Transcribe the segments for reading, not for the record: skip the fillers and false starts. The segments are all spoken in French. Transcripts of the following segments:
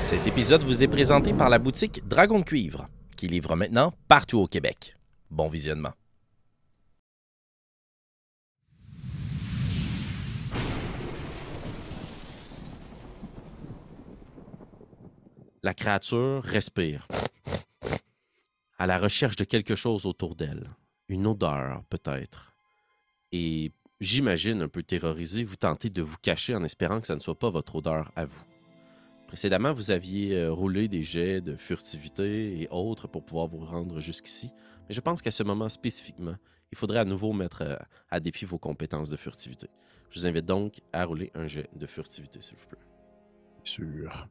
Cet épisode vous est présenté par la boutique Dragon de Cuivre, qui livre maintenant partout au Québec. Bon visionnement. La créature respire, à la recherche de quelque chose autour d'elle. Une odeur, peut-être. Et j'imagine, un peu terrorisé, vous tentez de vous cacher en espérant que ça ne soit pas votre odeur à vous. Précédemment, vous aviez roulé des jets de furtivité et autres pour pouvoir vous rendre jusqu'ici. Mais je pense qu'à ce moment spécifiquement, il faudrait à nouveau mettre à défi vos compétences de furtivité. Je vous invite donc à rouler un jet de furtivité, s'il vous plaît. Sûr.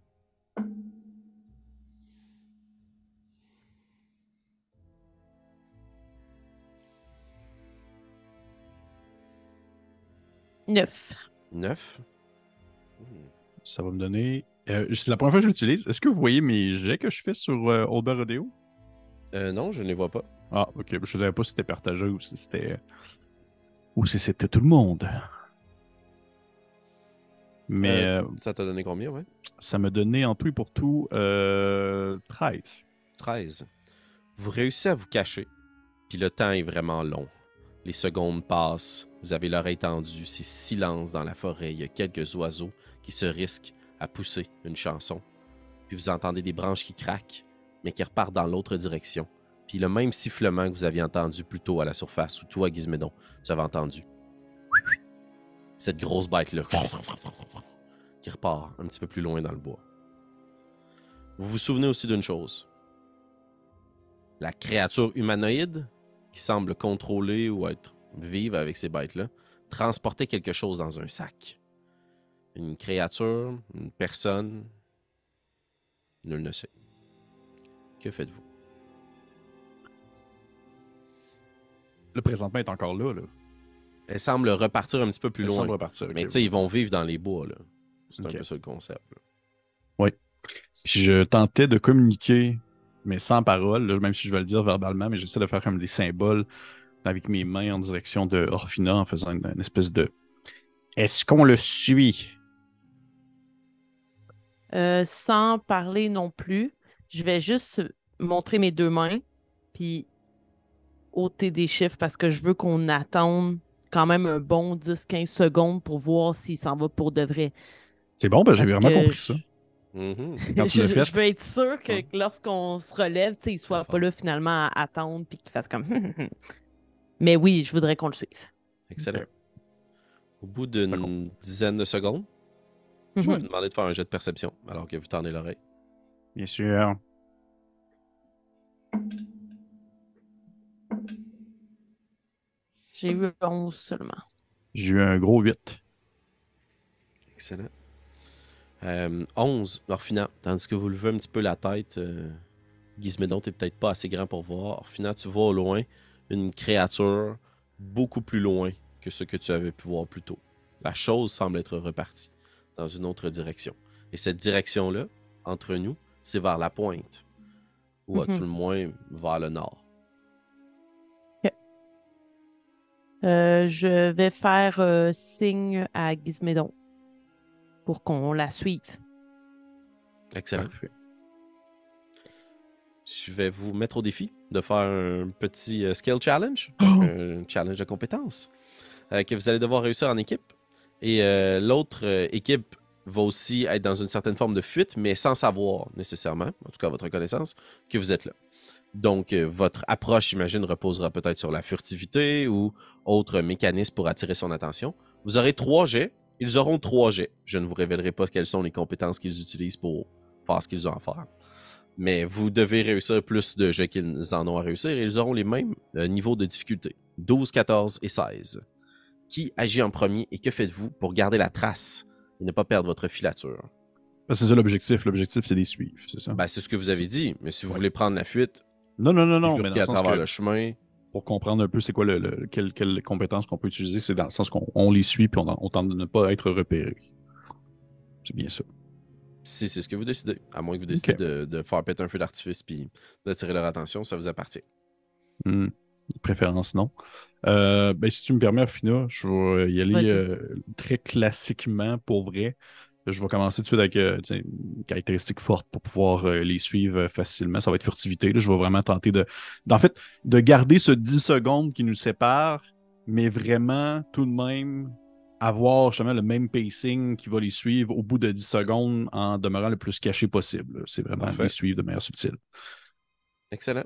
Neuf. 9. Ça va me donner. C'est la première fois que je l'utilise. Est-ce que vous voyez mes jets que je fais sur Old Bear Rodeo? Non, je ne les vois pas. Ah, ok. Je ne savais pas si c'était partagé ou si c'était. Ou si c'était tout le monde. Mais Ça t'a donné combien, ouais? ça m'a donné en tout et pour tout 13. 13. Vous réussissez à vous cacher, puis le temps est vraiment long. Les secondes passent, vous avez l'oreille tendue, c'est silence dans la forêt, il y a quelques oiseaux qui se risquent à pousser une chanson. Puis vous entendez des branches qui craquent, mais qui repartent dans l'autre direction. Puis le même sifflement que vous aviez entendu plus tôt à la surface, ou toi, Gizmédon, tu avais entendu. Cette grosse bête-là, qui repart un petit peu plus loin dans le bois. Vous vous souvenez aussi d'une chose. La créature humanoïde, qui semble contrôler ou être vive avec ces bêtes-là, transportait quelque chose dans un sac. Une créature, une personne, nul ne sait. Que faites-vous? Le présentement est encore là. Elle semble repartir un petit peu plus Elle loin. semble repartir. Mais ok. tu sais, ils vont vivre dans les bois, là. C'est Ok. un peu ça le concept. Là. Puis je tentais de communiquer, mais sans parole, là, même si je vais le dire verbalement, mais j'essaie de faire comme des symboles avec mes mains en direction de Orphina en faisant une espèce de. Est-ce qu'on le suit? Sans parler non plus, je vais juste montrer mes deux mains, puis ôter des chiffres parce que je veux qu'on attende quand même un bon 10-15 secondes pour voir s'il s'en va pour de vrai. C'est bon, ben, j'ai Parce vraiment que compris ça. Quand tu l'as fait. je veux être sûr que Ouais. lorsqu'on se relève, il ne soit D'accord. pas là finalement à attendre puis qu'il fasse comme. Mais oui, je voudrais qu'on le suive. Excellent. Ok. Au bout D'accord. d'une dizaine de secondes, je vais Mhm. vous demander de faire un jet de perception alors que vous tendez l'oreille. Bien sûr. J'ai eu 11 seulement. J'ai eu un gros 8. Excellent. 11, Orphina, tandis que vous levez un petit peu la tête, Gizmédon, t'es peut-être pas assez grand pour voir. Orphina, tu vois au loin une créature beaucoup plus loin que ce que tu avais pu voir plus tôt. La chose semble être repartie dans une autre direction. Et cette direction-là, entre nous, c'est vers la pointe. Ou à Mhm. tout le moins vers le nord. Je vais faire signe à Gizmédon pour qu'on la suive. Excellent. Parfait. Je vais vous mettre au défi de faire un petit skill challenge, donc un challenge de compétences, que vous allez devoir réussir en équipe. Et l'autre équipe va aussi être dans une certaine forme de fuite, mais sans savoir nécessairement, en tout cas à votre connaissance, que vous êtes là. Donc, votre approche, j'imagine, reposera peut-être sur la furtivité ou autre mécanisme pour attirer son attention. Vous aurez 3 jets. Ils auront 3 jets. Je ne vous révélerai pas quelles sont les compétences qu'ils utilisent pour faire ce qu'ils ont à faire. Mais vous devez réussir plus de jets qu'ils en ont à réussir et ils auront les mêmes niveaux de difficulté. 12, 14 et 16. Qui agit en premier et que faites-vous pour garder la trace et ne pas perdre votre filature? Ben, c'est ça l'objectif. L'objectif, c'est les suivre, c'est ça? Ben, c'est ce que vous avez dit, mais si vous Ouais. voulez prendre la fuite, Non, mais dans bifurquer le à sens travers que le chemin, pour comprendre un peu c'est quoi quelles compétences qu'on peut utiliser, c'est dans le sens qu'on les suit puis on tente de ne pas être repéré. C'est bien ça. si c'est ce que vous décidez, à moins que vous décidez Ok. de faire péter un feu d'artifice puis d'attirer leur attention, ça vous appartient. Hmm. De préférence, non. Ben, si tu me permets, Afina, je vais y aller Vas-y. très classiquement pour vrai. Je vais commencer tout de suite avec tu sais, une caractéristique forte pour pouvoir les suivre facilement. Ça va être furtivité. Là. Je vais vraiment tenter en fait, de garder ce 10 secondes qui nous sépare, mais vraiment tout de même avoir justement le même pacing qui va les suivre au bout de 10 secondes en demeurant le plus caché possible. Là. C'est vraiment les Parfait. suivre de manière subtile. Excellent.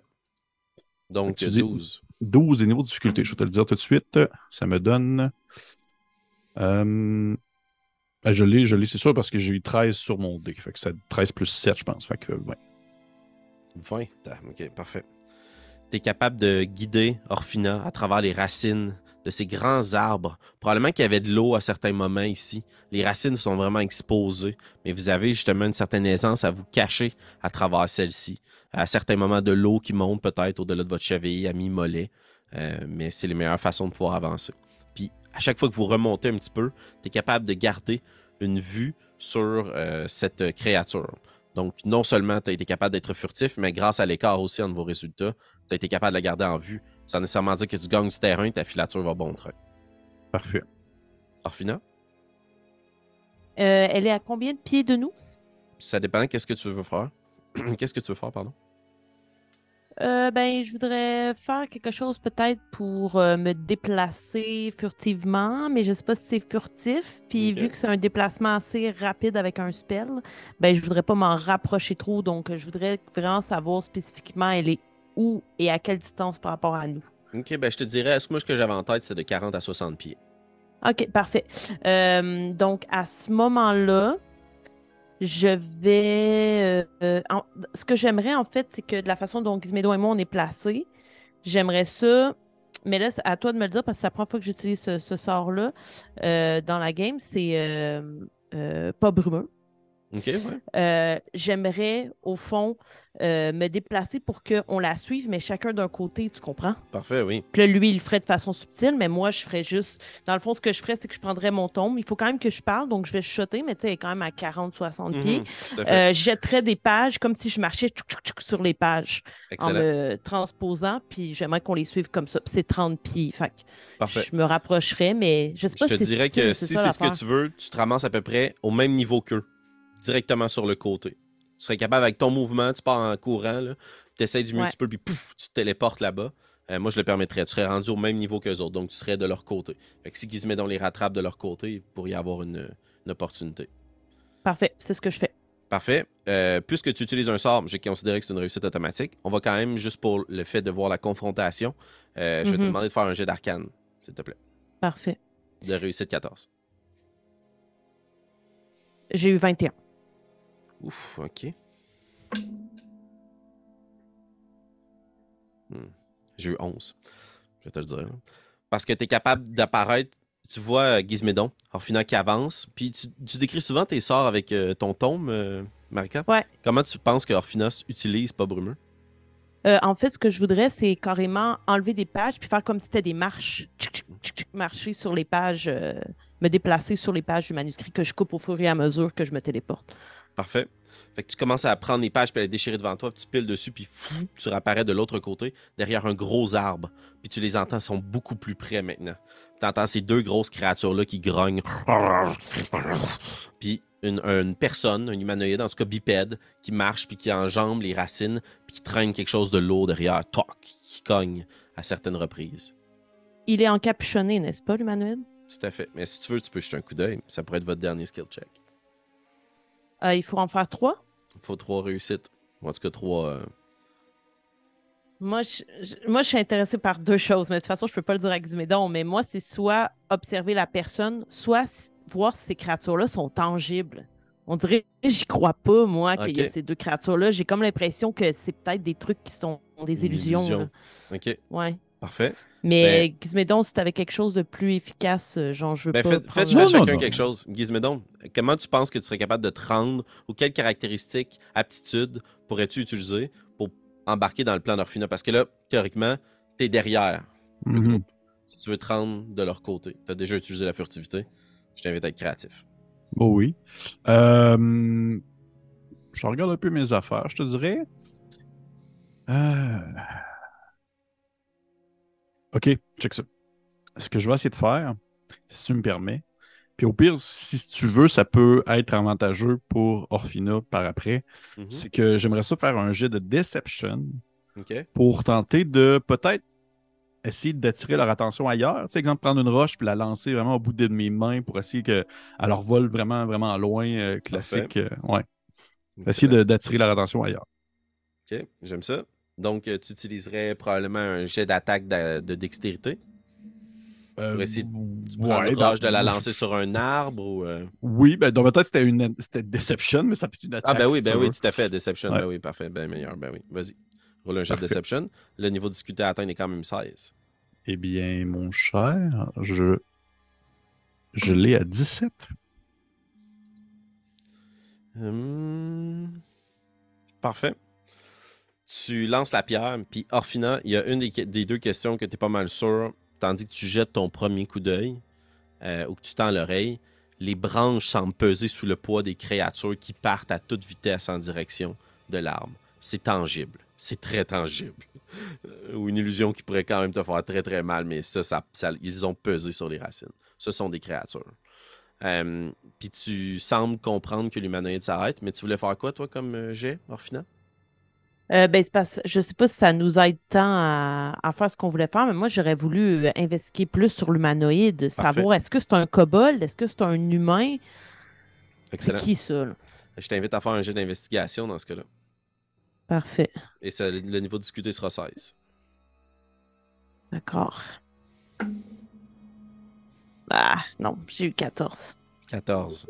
Fait que Donc, tu dis 12. 12 des niveaux de difficulté. Je vais te le dire tout de suite. Ça me donne. euh, je l'ai, c'est sûr, parce que j'ai eu 13 sur mon dé. Fait que c'est 13 plus 7, je pense. Fait que, ouais. 20. Ok, parfait. Tu es capable de guider Orphina à travers les racines de ces grands arbres. Probablement qu'il y avait de l'eau à certains moments ici. Les racines sont vraiment exposées, mais vous avez justement une certaine aisance à vous cacher à travers celle-ci. À certains moments, de l'eau qui monte peut-être au-delà de votre cheville, à mi-mollet, mais c'est les meilleures façons de pouvoir avancer. Puis, à chaque fois que vous remontez un petit peu, tu es capable de garder une vue sur cette créature. Donc, non seulement tu as été capable d'être furtif, mais grâce à l'écart aussi entre vos résultats, tu as été capable de la garder en vue, sans nécessairement dire que tu gagnes du terrain, ta filature va bon train. Parfait. Orphina, Elle est à combien de pieds de nous? ça dépend qu'est-ce que tu veux faire. Qu'est-ce que tu veux faire, pardon? Ben, je voudrais faire quelque chose peut-être pour me déplacer furtivement, mais je sais pas si c'est furtif. Puis vu Ok. que c'est un déplacement assez rapide avec un spell, ben je voudrais pas m'en rapprocher trop. Donc je voudrais vraiment savoir spécifiquement elle est où et à quelle distance par rapport à nous. Ok, ben je te dirais, ce que j'avais en tête, c'est de 40 à 60 pieds. OK, parfait. Donc à ce moment-là, je vais. Ce que j'aimerais en fait, c'est que de la façon dont Gizmédo et moi on est placés, j'aimerais ça, mais là, c'est à toi de me le dire parce que c'est la première fois que j'utilise ce sort-là dans la game. C'est pas brumeux. Ok, ouais. J'aimerais, au fond, me déplacer pour qu'on la suive, mais chacun d'un côté, tu comprends? Parfait, oui. Puis là, lui, il le ferait de façon subtile, mais moi, je ferais juste. Dans le fond, ce que je ferais, c'est que je prendrais mon tombe. Il faut quand même que je parle, donc je vais chuchoter, mais tu sais, elle est quand même à 40-60 pieds. Mhm, tout à fait. Je jetterais des pages comme si je marchais sur les pages en Excellent. me transposant, puis j'aimerais qu'on les suive comme ça. Puis c'est 30 pieds. Fait que Parfait. je me rapprocherais, mais je sais Je pas te si c'est dirais subtil, que c'est si ça c'est ce que l'affaire. tu veux, tu te ramasses à peu près au même niveau qu'eux, directement sur le côté. Tu serais capable, avec ton mouvement, tu pars en courant, tu essaies du mieux que Ouais, tu peux, puis pouf, tu te téléportes là-bas. Moi, je le permettrais. Tu serais rendu au même niveau qu'eux autres, donc tu serais de leur côté. Fait que si Gizmédon les rattrape de leur côté, il pourrait y avoir une opportunité. parfait. C'est ce que je fais. Parfait. Puisque tu utilises un sort, j'ai considéré que c'est une réussite automatique. On va quand même, juste pour le fait de voir la confrontation, je vais te Mhm. demander de faire un jet d'arcane, s'il te plaît. Parfait. De réussite 14. J'ai eu 21. Ouf, ok. Hmm. J'ai eu 11. Je vais te le dire. Parce que tu es capable d'apparaître. Tu vois Gizmédon, Orphina qui avance. Puis tu décris souvent tes sorts avec ton tome, Marika. Ouais. Comment tu penses que Orphina utilise pas brumeux? En fait, ce que je voudrais, c'est carrément enlever des pages puis faire comme si c'était des marches. Tchic, tchic, tchic, tchic, marcher sur les pages, me déplacer sur les pages du manuscrit que je coupe au fur et à mesure que je me téléporte. Parfait. Fait que tu commences à prendre les pages puis à les déchirer devant toi, puis tu piles dessus, puis tu réapparais de l'autre côté, derrière un gros arbre. Puis tu les entends, ils sont beaucoup plus près maintenant. Tu entends ces deux grosses créatures-là qui grognent. Puis une personne, un humanoïde, en tout cas bipède, qui marche, puis qui enjambe les racines, puis qui traîne quelque chose de lourd derrière, toc, qui cogne à certaines reprises. Il est encapuchonné, n'est-ce pas, l'humanoïde? Tout à fait. Mais si tu veux, tu peux jeter un coup d'œil. Ça pourrait être votre dernier skill check. Il faut en faire 3. Il faut 3 réussites. Ou en tout cas 3. Moi, je suis intéressée par deux choses, mais de toute façon, je peux pas le dire avec Xumédon, mais moi, c'est soit observer la personne, soit voir si ces créatures-là sont tangibles. On dirait, j'y crois pas, moi, qu'il y a Ok. ces deux créatures-là. J'ai comme l'impression que c'est peut-être des trucs qui sont des Une illusions, là. illusion. Ok. Ouais. Parfait. Ben, Mais Gizmédon, si t'avais quelque chose de plus efficace, genre, je veux ben pas faites prendre. Non, non, chacun non. quelque chose. Gizmédon, comment tu penses que tu serais capable de te rendre ou quelles caractéristiques, aptitudes pourrais-tu utiliser pour embarquer dans le plan d'Orphina? Parce que là, théoriquement, t'es derrière le Mhm. groupe. Si tu veux te rendre de leur côté, t'as déjà utilisé la furtivité. Je t'invite à être créatif. Oh oui. Je regarde un peu mes affaires, je te dirais. Euh, OK, check ça. Ce que je vais essayer de faire, si tu me permets, puis au pire, si tu veux, ça peut être avantageux pour Orphina par après, Mhm. c'est que j'aimerais ça faire un jet de Deception OK. pour tenter de peut-être essayer d'attirer leur attention ailleurs. Tu sais, exemple, prendre une roche puis la lancer vraiment au bout de mes mains pour essayer qu'elle leur vole vraiment, vraiment loin, Parfait. classique. Ouais. Essayer Excellent. d'attirer leur attention ailleurs. OK, j'aime ça. Donc, tu utiliserais probablement un jet d'attaque de dextérité Euh, pour essayer de prendre ouais, roche, de la lancer sur un arbre ou. Oui, ben, dans ma tête, c'était Deception, mais ça peut être une Ah, attaque si tu ben oui, veux. tout à fait. Deception, Ouais, ben oui, parfait. Ben meilleur, ben oui. Vas-y. Roule un jet de parfait. Deception. Le niveau discuté à atteindre est quand même 16. Eh bien, mon cher, je l'ai à 17. Hum, Parfait. Tu lances la pierre, puis Orphina, il y a une des deux questions que tu es pas mal sûr, tandis que tu jettes ton premier coup d'œil ou que tu tends l'oreille. Les branches semblent peser sous le poids des créatures qui partent à toute vitesse en direction de l'arbre. C'est tangible. C'est très tangible. Ou une illusion qui pourrait quand même te faire très très mal, mais ils ont pesé sur les racines. Ce sont des créatures. Puis tu sembles comprendre que l'humanoïde s'arrête, mais tu voulais faire quoi, toi, comme jet, Orphina? Ben, c'est parce, je sais pas si ça nous aide tant à faire ce qu'on voulait faire, mais moi, j'aurais voulu investiguer plus sur l'humanoïde, Parfait. savoir est-ce que c'est un kobold, est-ce que c'est un humain, c'est Excellent. qui ça, là? Je t'invite à faire un jet d'investigation dans ce cas-là. Parfait. Et le niveau discuté sera 16. D'accord. Ah, non, j'ai eu 14. 14.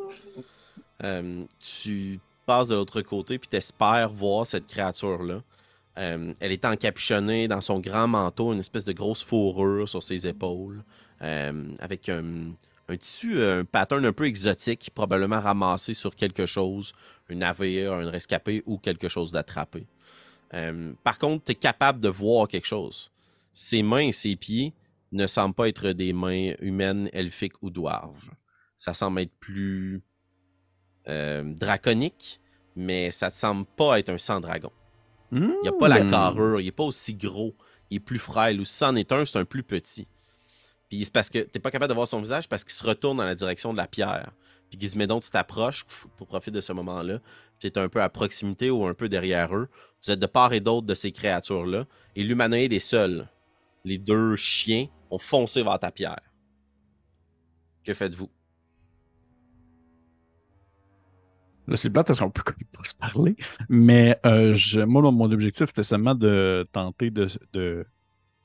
Tu passes de l'autre côté puis t'espères voir cette créature-là. Elle est encapuchonnée dans son grand manteau, une espèce de grosse fourrure sur ses épaules, avec un tissu, un pattern un peu exotique, probablement ramassé sur quelque chose, un navire, un rescapé ou quelque chose d'attrapé. Par contre, tu es capable de voir quelque chose. Ses mains et ses pieds ne semblent pas être des mains humaines, elfiques ou dwarves. Ça semble être plus draconique, mais ça ne semble pas être un sang-dragon. Il n'y a pas la carrure, il n'est pas aussi gros, il est plus frêle. Ou si c'en est un, c'est un plus petit. Puis c'est parce que tu n'es pas capable de voir son visage parce qu'il se retourne dans la direction de la pierre. Puis Gizmédon, tu t'approches pour profiter de ce moment-là. Tu es un peu à proximité ou un peu derrière eux. Vous êtes de part et d'autre de ces créatures-là. Et l'humanoïde est seul. Les deux chiens ont foncé vers ta pierre. Que faites-vous? Là, c'est plate parce qu'on peut comme pas se parler. Mais moi, mon objectif, c'était seulement de tenter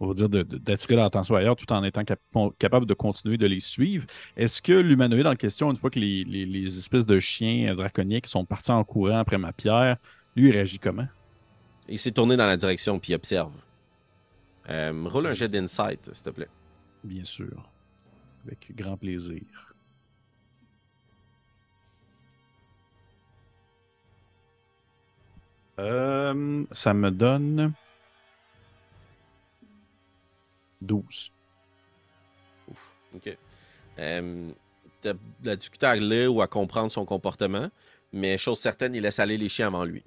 on va dire, d'attirer leur attention ailleurs tout en étant capable de continuer de les suivre. Est-ce que l'humanoïde en question, une fois que les espèces de chiens draconiques sont partis en courant après ma pierre, lui, il réagit comment? Il s'est tourné dans la direction puis il observe. Roule un jet d'insight, s'il te plaît. Bien sûr. Avec grand plaisir. Ça me donne 12. Ouf, ok. T'as de la difficulté à lire ou à comprendre son comportement, mais chose certaine, il laisse aller les chiens avant lui.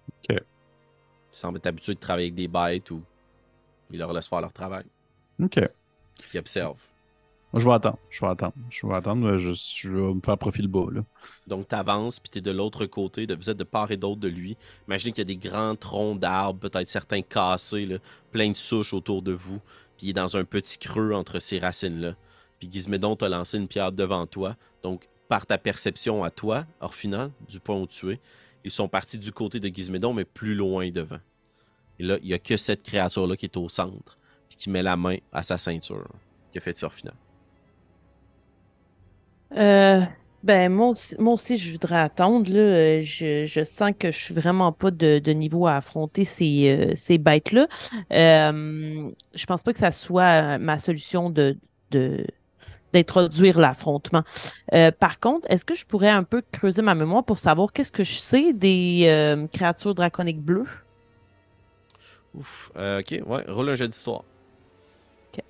OK. Il semble être habitué de travailler avec des bêtes ou il leur laisse faire leur travail. OK. Puis il observe. Moi, je vais attendre. Je vais me faire profil bas, là. Donc, tu avances, puis tu es de l'autre côté, vous êtes de part et d'autre de lui. Imaginez qu'il y a des grands troncs d'arbres, peut-être certains cassés, là, plein de souches autour de vous. Puis il est dans un petit creux entre ces racines-là. Puis Gizmédon t'a lancé une pierre devant toi. Donc, par ta perception à toi, Orphina, du point où tu es, ils sont partis du côté de Gizmédon, mais plus loin devant. Et là, il n'y a que cette créature-là qui est au centre, puis qui met la main à sa ceinture. Que fait-tu, Orphina? Euh, ben, moi aussi, je voudrais attendre, là. Je sens que je suis vraiment pas de niveau à affronter ces bêtes-là. Je pense pas que ça soit ma solution de, d'introduire l'affrontement. Par contre, est-ce que je pourrais un peu creuser ma mémoire pour savoir qu'est-ce que je sais des créatures draconiques bleues? Ouf, ok, ouais, roule un jeu d'histoire. Ok.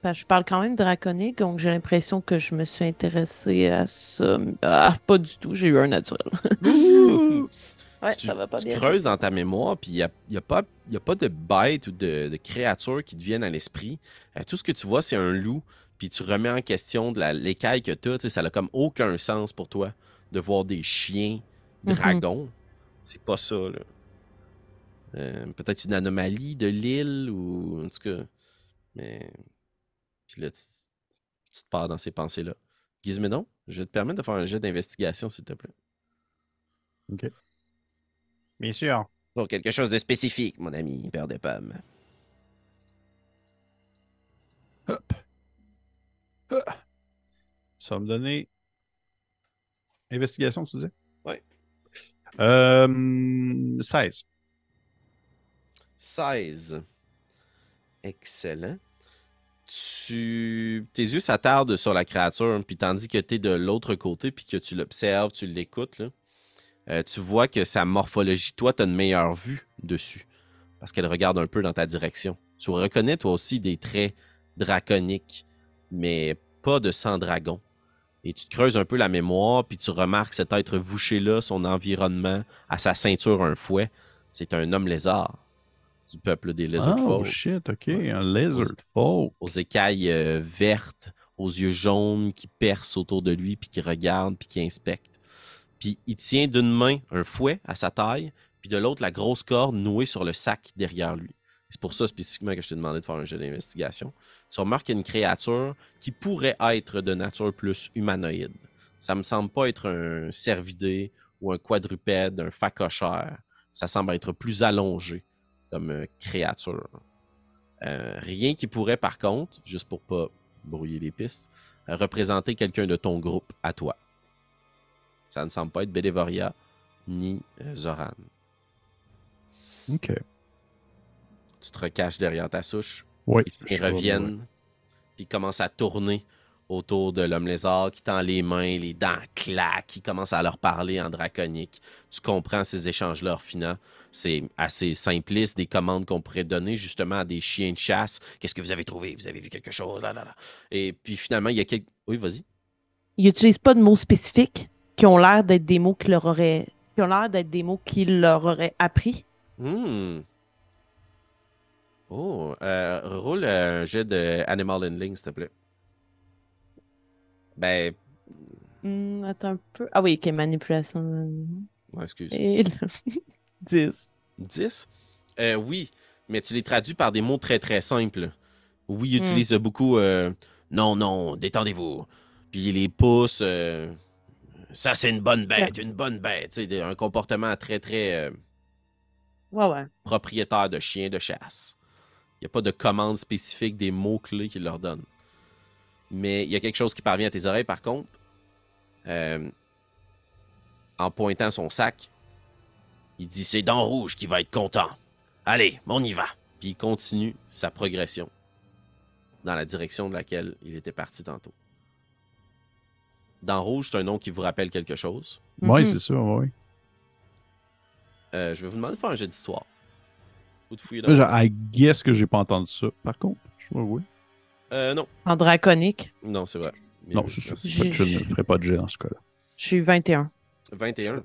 Ben, je parle quand même draconique, donc j'ai l'impression que je me suis intéressée à ça. Ah, pas du tout, j'ai eu un naturel. Ouh! Ouais, Tu, ça va pas tu bien. creuses dans ta mémoire, puis il y a pas de bêtes ou de créatures qui te viennent à l'esprit. Tout ce que tu vois, c'est un loup, puis tu remets en question de l'écaille que tu as. Ça n'a comme aucun sens pour toi de voir des chiens dragons. C'est pas ça, là. Peut-être une anomalie de l'île, ou en tout cas. Mais. Puis là, tu te pars dans ces pensées-là. Gizmédon, je vais te permettre de faire un jet d'investigation, s'il te plaît. OK. Bien sûr. Bon, quelque chose de spécifique, mon ami, père de pommes. Hop. Ça va me donner. Investigation, tu disais? Ouais. 16. 16. Excellent. Tes yeux s'attardent sur la créature, puis tandis que tu es de l'autre côté, puis que tu l'observes, tu l'écoutes, là, tu vois que sa morphologie, toi, tu as une meilleure vue dessus, parce qu'elle regarde un peu dans ta direction. Tu reconnais, toi aussi, des traits draconiques, mais pas de sang dragon. Et tu te creuses un peu la mémoire, puis tu remarques cet être vouché-là, son environnement, à sa ceinture, un fouet. C'est un homme lézard du peuple des Lizard Oh, Folk. shit, OK. Ouais. Un lizard folk. Aux écailles vertes, aux yeux jaunes qui percent autour de lui, puis qui regardent, puis qui inspectent. Puis il tient d'une main un fouet à sa taille, puis de l'autre la grosse corde nouée sur le sac derrière lui. C'est pour ça spécifiquement que je t'ai demandé de faire un jeu d'investigation. Tu remarques qu'il y a une créature qui pourrait être de nature plus humanoïde. Ça me semble pas être un cervidé ou un quadrupède, un phacochère. Ça semble être plus allongé comme créature. Rien qui pourrait, par contre, juste pour pas brouiller les pistes, représenter quelqu'un de ton groupe à toi. Ça ne semble pas être Bedevoria ni Zoran. OK. Tu te recaches derrière ta souche. Oui. Ils reviennent, puis ils commencent à tourner autour de l'homme lézard qui tend les mains, les dents claquent, qui commence à leur parler en draconique. Tu comprends ces échanges-là finants. C'est assez simpliste, des commandes qu'on pourrait donner justement à des chiens de chasse. Qu'est-ce que vous avez trouvé? Vous avez vu quelque chose? Là, là, là. Et puis finalement, il y a quelques... Oui, vas-y. Ils n'utilisent pas de mots spécifiques qui ont l'air d'être des mots qui ont l'air d'être des mots qu'ils leur auraient appris. Oh, roule un jet de Animal Handling, s'il te plaît. Ben... Attends un peu. Ah oui, ok, manipulation. Ouais, excuse. Et 10. 10? Oui, mais tu les traduis par des mots très très simples. Oui, ils utilisent beaucoup non, non, détendez-vous. Puis les pouces, ça c'est une bonne bête, une bonne bête. Tu sais, un comportement très très Ouais. propriétaire de chien de chasse. Il n'y a pas de commande spécifique des mots-clés qu'ils leur donnent. Mais il y a quelque chose qui parvient à tes oreilles par contre. En pointant son sac, il dit « C'est Dent Rouge qui va être content. Allez, on y va. » Puis il continue sa progression dans la direction de laquelle il était parti tantôt. Dent Rouge, c'est un nom qui vous rappelle quelque chose. Oui, c'est sûr, oui. Je vais vous demander de faire un jet d'histoire. Ou de fouiller Là, I guess que j'ai pas entendu ça. Par contre, je vois, oui. non. En draconique. Non, c'est vrai. Non, c'est sûr. Je ne ferai pas de jet dans ce cas-là. J'ai eu 21. 21.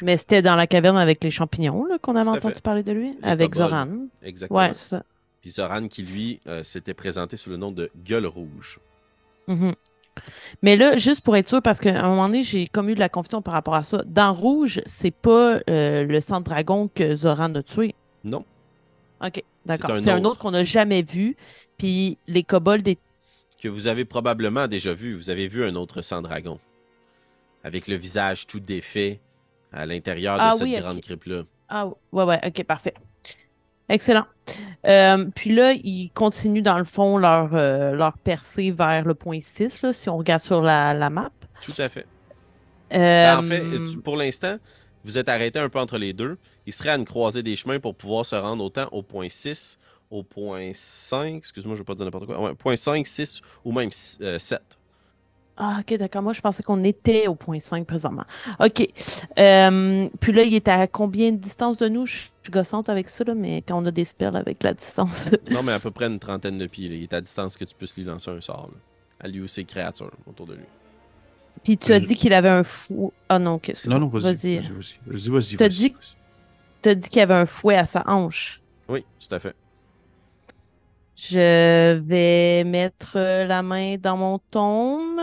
Mais c'était dans la caverne avec les champignons là, qu'on avait Tout à entendu fait. parler de lui, Les avec kobolds. Zoran. Exactement. Ouais, c'est ça. Puis Zoran qui, lui, s'était présenté sous le nom de Gueule Rouge. Mhm. Mais là, juste pour être sûr, parce qu'à un moment donné, j'ai comme eu de la confusion par rapport à ça. Dans Rouge, c'est pas le sang de dragon que Zoran a tué. Non. OK, d'accord. C'est C'est un un autre qu'on n'a jamais vu. Puis les kobolds des... Que vous avez probablement déjà vu. Vous avez vu un autre sang dragon. Avec le visage tout défait à l'intérieur de cette grande crypte-là. Ah, ouais, OK, parfait. Excellent. Puis là, ils continuent, dans le fond, leur percée vers le point 6, là, si on regarde sur la map. Tout à fait. En fait, pour l'instant, vous êtes arrêté un peu entre les deux. Il serait à une croisée des chemins pour pouvoir se rendre autant au point 6, au point 5, excuse-moi, je ne vais pas dire n'importe quoi, point 5, 6 ou même 7. Ah, OK, d'accord. Moi, je pensais qu'on était au point 5 présentement. OK. Puis là, il est à combien de distance de nous? Je suis gossante avec ça, là, mais quand on a des spells avec la distance. Non, mais à peu près une trentaine de pieds. Là. Il est à distance que tu puisses lui lancer un sort. Là. À lui ou ses créatures autour de lui. Puis tu as dit qu'il avait un fou. Ah non, qu'est-ce que. Non, vas-y. T'as dit qu'il y avait un fouet à sa hanche. Oui, tout à fait. Je vais mettre la main dans mon tome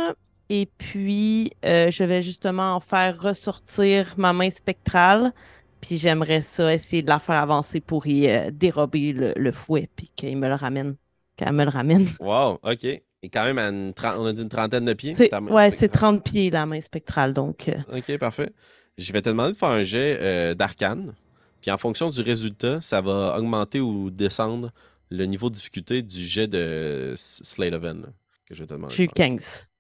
et puis je vais justement en faire ressortir ma main spectrale. Puis j'aimerais ça essayer de la faire avancer pour y dérober le fouet puis qu'il me le ramène. Qu'elle me le ramène. Wow, OK. Et quand même, on a dit une trentaine de pieds, ta main Ouais, c'est spectrale. 30 pieds la main spectrale. Donc, OK, parfait. Je vais te demander de faire un jet d'arcane. Puis en fonction du résultat, ça va augmenter ou descendre le niveau de difficulté du jet de Slate of Hand, là, que je vais te demander de j'ai eu faire. 15.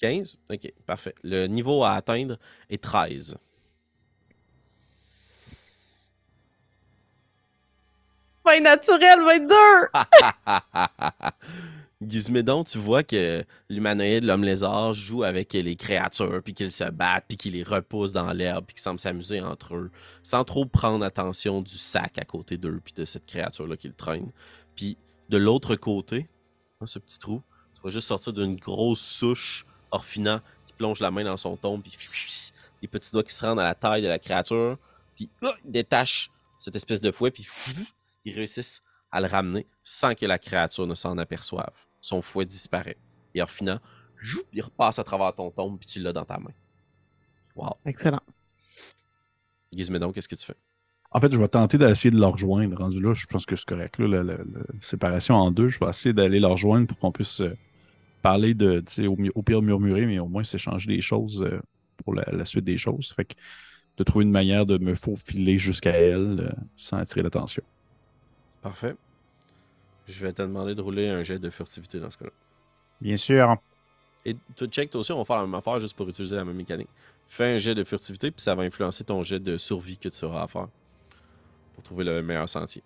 15? OK, parfait. Le niveau à atteindre est 13. Fin naturel, 22! Gizmédon, tu vois que l'humanoïde, l'homme lézard, joue avec les créatures, puis qu'ils se battent, puis qu'ils les repoussent dans l'herbe, puis qu'ils semblent s'amuser entre eux, sans trop prendre attention du sac à côté d'eux, puis de cette créature-là qu'ils traînent. Puis de l'autre côté, dans ce petit trou, tu vas juste sortir d'une grosse souche Orphina qui plonge la main dans son tombe, puis les petits doigts qui se rendent à la taille de la créature, puis ils détachent cette espèce de fouet, puis ils réussissent à le ramener sans que la créature ne s'en aperçoive. Son fouet disparaît. Et Orphina, il repasse à travers ton tombe, puis tu l'as dans ta main. Wow. Excellent. Gizmédon, qu'est-ce que tu fais? En fait, je vais tenter d'essayer de leur rejoindre. Rendu là, je pense que c'est correct. Là, la séparation en deux, je vais essayer d'aller leur rejoindre pour qu'on puisse parler de, tu sais, au pire murmurer, mais au moins s'échanger des choses pour la suite des choses. Fait que de trouver une manière de me faufiler jusqu'à elle sans attirer l'attention. Parfait. Je vais te demander de rouler un jet de furtivité dans ce cas-là. Bien sûr. Et tu check, toi aussi, on va faire la même affaire juste pour utiliser la même mécanique. Fais un jet de furtivité, puis ça va influencer ton jet de survie que tu auras à faire pour trouver le meilleur sentier.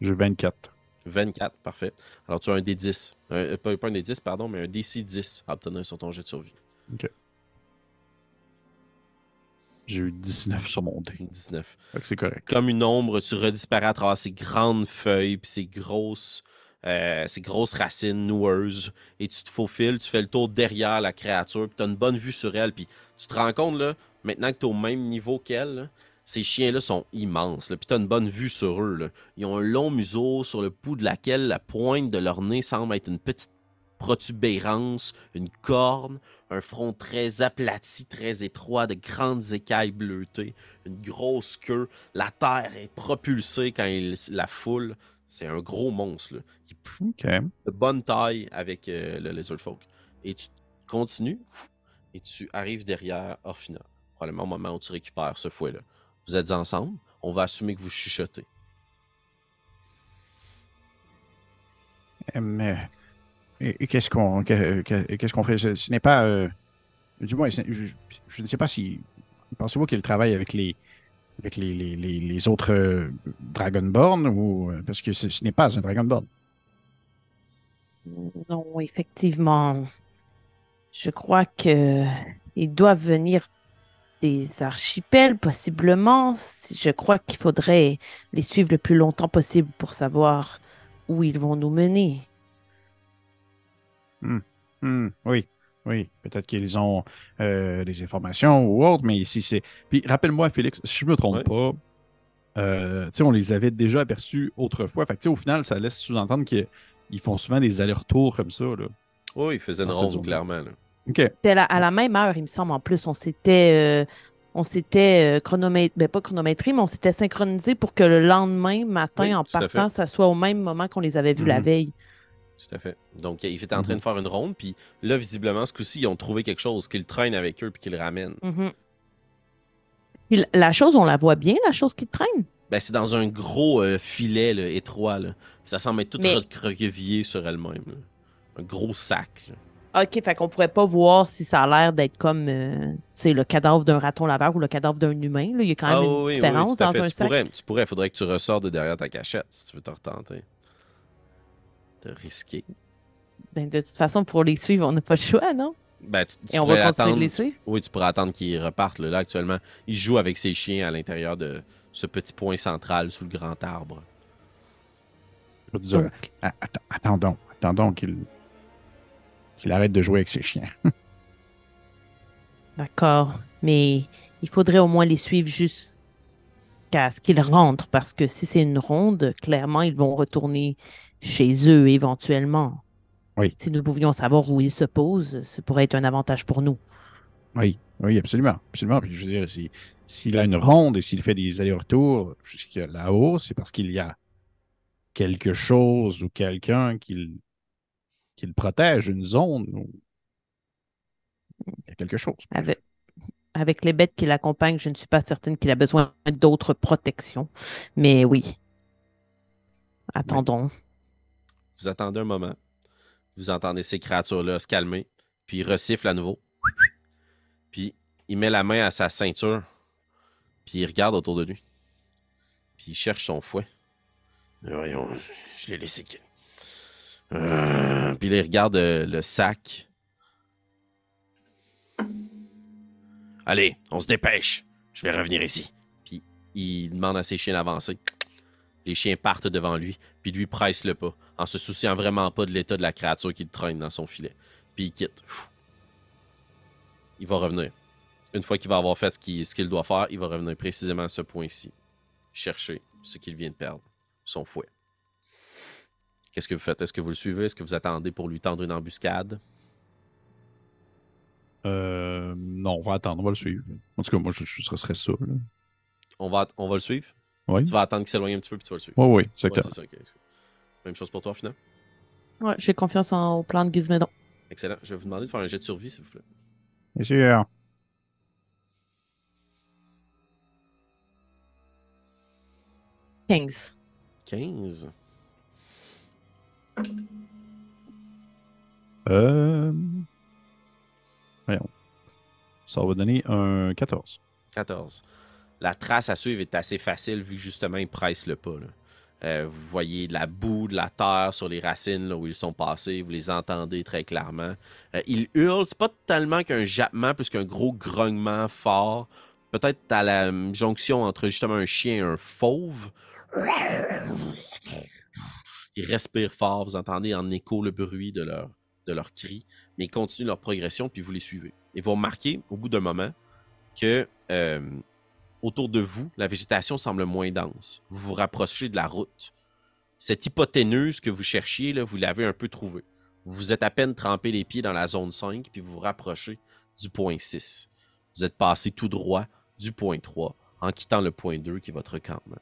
J'ai 24. 24, parfait. Alors, tu as un D10. Pas un D10, pardon, mais un DC 10 à obtenir sur ton jet de survie. OK. J'ai eu 19 sur mon dé. 19. Fait que c'est correct. Comme une ombre, tu redisparais à travers ces grandes feuilles puis ces grosses racines noueuses. Et tu te faufiles, tu fais le tour derrière la créature, puis tu as une bonne vue sur elle. Puis tu te rends compte, là, maintenant que tu es au même niveau qu'elle, là, ces chiens-là sont immenses. Là, puis tu as une bonne vue sur eux. Là. Ils ont un long museau sur le bout de laquelle la pointe de leur nez semble être une petite protubérance, une corne, un front très aplati, très étroit, de grandes écailles bleutées, une grosse queue. La terre est propulsée quand il la foule. C'est un gros monstre, là, qui est OK. de bonne taille avec le Lizardfolk. Et tu continues, et tu arrives derrière Orphina, probablement au moment où tu récupères ce fouet-là. Vous êtes ensemble, on va assumer que vous chuchotez. Mais et qu'est-ce qu'on fait? Ce n'est pas. Du moins, je ne sais pas si. Pensez-vous qu'il travaille avec les autres Dragonborn ou. Parce que ce n'est pas un Dragonborn. Non, effectivement. Je crois que ils doivent venir des archipels, possiblement. Je crois qu'il faudrait les suivre le plus longtemps possible pour savoir où ils vont nous mener. Oui, oui. Peut-être qu'ils ont des informations ou autre, mais ici, c'est. Puis rappelle-moi, Félix, si je ne me trompe Ouais. pas, tu sais, on les avait déjà aperçus autrefois. Fait que, tu sais, au final, ça laisse sous-entendre qu'ils font souvent des allers-retours comme ça, là. Oui, il faisait une Dans cette ronde, zone-là. clairement. Là. OK. C'était à la même heure, il me semble, en plus. On s'était chronométré, pas chronométré, mais on s'était synchronisé pour que le lendemain matin, Oui, en tout à partant, fait. ça soit au même moment qu'on les avait vus la Mhm. veille. Tout à fait. Donc, il était en train de faire une ronde, puis là, visiblement, ce coup-ci, ils ont trouvé quelque chose qu'ils traînent avec eux puis qu'ils le ramènent. Mhm. Puis la chose, on la voit bien, la chose qui traîne. Ben, c'est dans un gros filet là, étroit. Là. Puis ça semble être tout Mais- recroquevillé sur elle-même. Là. Un gros sac. Là. OK, fait qu'on pourrait pas voir si ça a l'air d'être comme tu sais, le cadavre d'un raton laveur ou le cadavre d'un humain. Là. Il y a quand même une différence tout à dans fait. un sac. Tu pourrais. Il faudrait que tu ressors de derrière ta cachette si tu veux te retenter. Te risquer. Ben, de toute façon, pour les suivre, on n'a pas le choix, non? Ben, tu Et on pourrais va continuer attendre. de les suivre. Oui, tu pourrais attendre qu'ils repartent. Là, actuellement, il joue avec ses chiens à l'intérieur de ce petit point central sous le grand arbre. Je veux dire, Donc, attendons qu'il arrête de jouer avec ses chiens. D'accord. Mais il faudrait au moins les suivre jusqu'à ce qu'ils rentrent, parce que si c'est une ronde, clairement, ils vont retourner chez eux éventuellement. Oui, Si nous pouvions savoir où ils se posent, ça pourrait être un avantage pour nous. oui, oui, absolument. Absolument. Puis je veux dire, s'il a une ronde et s'il fait des allers-retours jusqu'à là-haut, c'est parce qu'il y a quelque chose ou quelqu'un qui le protège, une zone où il y a quelque chose. Bref. Avec les bêtes qui l'accompagnent, je ne suis pas certaine qu'il a besoin d'autres protections. Mais oui, Oui. attendons. Vous attendez un moment. Vous entendez ces créatures-là se calmer. Puis il resiffle à nouveau. Puis il met la main à sa ceinture. Puis il regarde autour de lui. Puis il cherche son fouet. Voyons, je l'ai laissé. Puis là, il regarde le sac. Allez, on se dépêche. Je vais revenir ici. Puis il demande à ses chiens d'avancer. Les chiens partent devant lui, puis lui presse le pas, en se souciant vraiment pas de l'état de la créature qui le traîne dans son filet. Puis il quitte. Il va revenir. Une fois qu'il va avoir fait ce qu'il doit faire, il va revenir précisément à ce point-ci. Chercher ce qu'il vient de perdre. Son fouet. Qu'est-ce que vous faites? Est-ce que vous le suivez? Est-ce que vous attendez pour lui tendre une embuscade? Non, on va attendre, on va le suivre. En tout cas, moi, ce serait ça. Là. On va le suivre? Oui, Tu vas attendre qu'il s'éloigne un petit peu, puis tu vas le suivre. oui, oui, Ouais, exactement. c'est ça. Ok. Même chose pour toi, finalement. Ouais, j'ai confiance au plan de Gizmédon. Excellent. Je vais vous demander de faire un jet de survie, s'il vous plaît. Bien sûr. 15. 15. Voyons. Ça va donner un 14. 14. La trace à suivre est assez facile vu que justement ils pressent le pas. Vous voyez de la boue, de la terre sur les racines là, où ils sont passés. Vous les entendez très clairement. Ils hurlent. C'est pas tellement qu'un jappement plus qu'un gros grognement fort. Peut-être à la jonction entre justement un chien et un fauve. Ils respirent fort. Vous entendez en écho le bruit de leur cri. Mais ils continuent leur progression puis vous les suivez. Et vous remarquez au bout d'un moment que autour de vous, la végétation semble moins dense. Vous vous rapprochez de la route. Cette hypoténuse que vous cherchiez, là, vous l'avez un peu trouvée. Vous êtes à peine trempé les pieds dans la zone 5, puis vous vous rapprochez du point 6. Vous êtes passé tout droit du point 3 en quittant le point 2 qui est votre campement.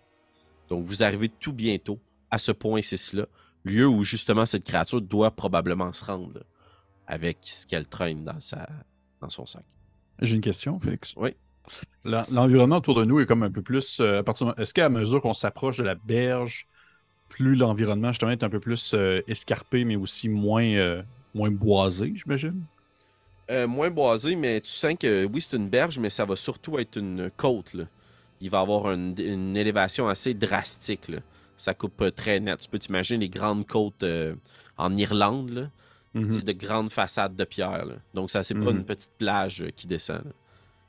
Donc vous arrivez tout bientôt à ce point 6-là, lieu où justement cette créature doit probablement se rendre là, avec ce qu'elle traîne dans son sac. J'ai une question, Félix. Oui. L'environnement autour de nous est comme un peu plus. Est-ce qu'à mesure qu'on s'approche de la berge, plus l'environnement justement est un peu plus escarpé, mais aussi moins boisé, j'imagine? Moins boisé, mais tu sens que oui, c'est une berge, mais ça va surtout être une côte. Là. Il va avoir une élévation assez drastique. Là. Ça coupe très net. Tu peux t'imaginer les grandes côtes en Irlande. Là. C'est de grandes façades de pierre. Là. Donc, ça, c'est pas une petite plage qui descend. Là.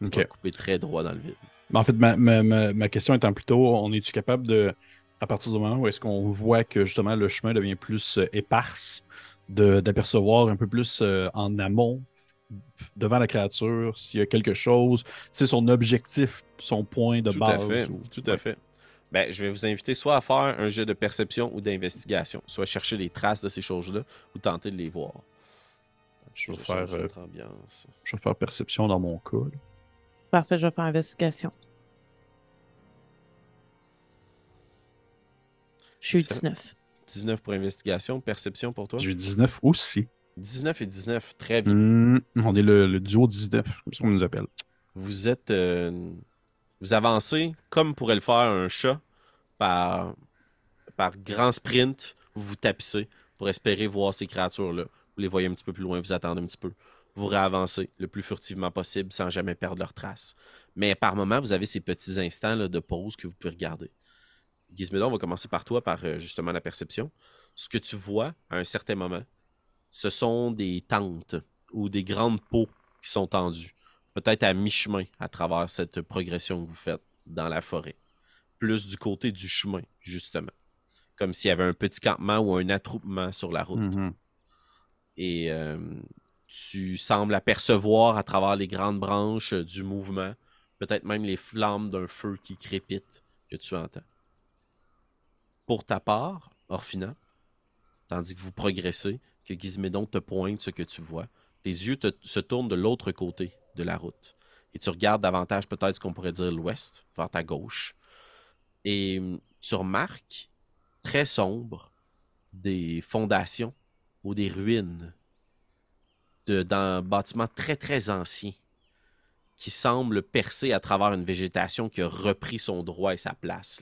Ça Ok. va couper très droit dans le vide. Mais en fait, ma question étant plutôt, on est-tu capable de, à partir du moment où est-ce qu'on voit que justement le chemin devient plus éparse, d'apercevoir un peu plus en amont, devant la créature, s'il y a quelque chose, c'est son objectif, son point de Tout à base. fait. Tout à fait. Ben, je vais vous inviter soit à faire un jet de perception ou d'investigation, soit chercher les traces de ces choses-là ou tenter de les voir. Je vais change faire, notre ambiance. je vais faire perception dans mon cas. Là. Parfait, je vais faire investigation. J'ai eu 19. 19 pour investigation, perception pour toi? J'ai eu 19 aussi. 19 et 19, très bien. On est le duo 19, c'est ce qu'on nous appelle. Vous êtes. Vous avancez comme pourrait le faire un chat par grand sprint. Vous vous tapissez pour espérer voir ces créatures-là. Vous les voyez un petit peu plus loin, vous attendez un petit peu. Vous réavancez le plus furtivement possible sans jamais perdre leur trace. Mais par moment, vous avez ces petits instants là, de pause que vous pouvez regarder. Gizmédon, on va commencer par toi, par justement la perception. Ce que tu vois à un certain moment, ce sont des tentes ou des grandes pots qui sont tendues, peut-être à mi-chemin à travers cette progression que vous faites dans la forêt. Plus du côté du chemin, justement. Comme s'il y avait un petit campement ou un attroupement sur la route. Mm-hmm. Et Tu sembles apercevoir à travers les grandes branches du mouvement, peut-être même les flammes d'un feu qui crépite que tu entends. Pour ta part, Orphina, tandis que vous progressez, que Gizmédon te pointe ce que tu vois, tes yeux se tournent de l'autre côté de la route. Et tu regardes davantage peut-être ce qu'on pourrait dire l'ouest, vers ta gauche. Et tu remarques, très sombre, des fondations ou des ruines d'un bâtiment très très ancien qui semble percer à travers une végétation qui a repris son droit et sa place.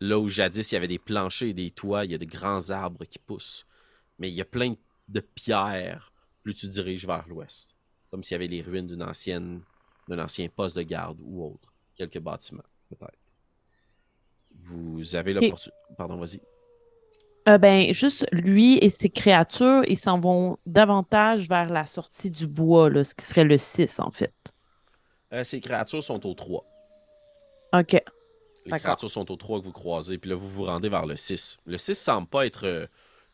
Là où jadis il y avait des planchers et des toits, il y a de grands arbres qui poussent. Mais il y a plein de pierres plus tu diriges vers l'ouest. Comme s'il y avait les ruines d'un ancien poste de garde ou autre. Quelques bâtiments, peut-être. Vous avez l'opportunité... Pardon, vas-y. Ben, juste lui et ses créatures, ils s'en vont davantage vers la sortie du bois, là, ce qui serait le 6 en fait. Ces créatures sont au 3. OK, Les d'accord. créatures sont au 3 que vous croisez, puis là, vous vous rendez vers le 6. Le 6 semble pas être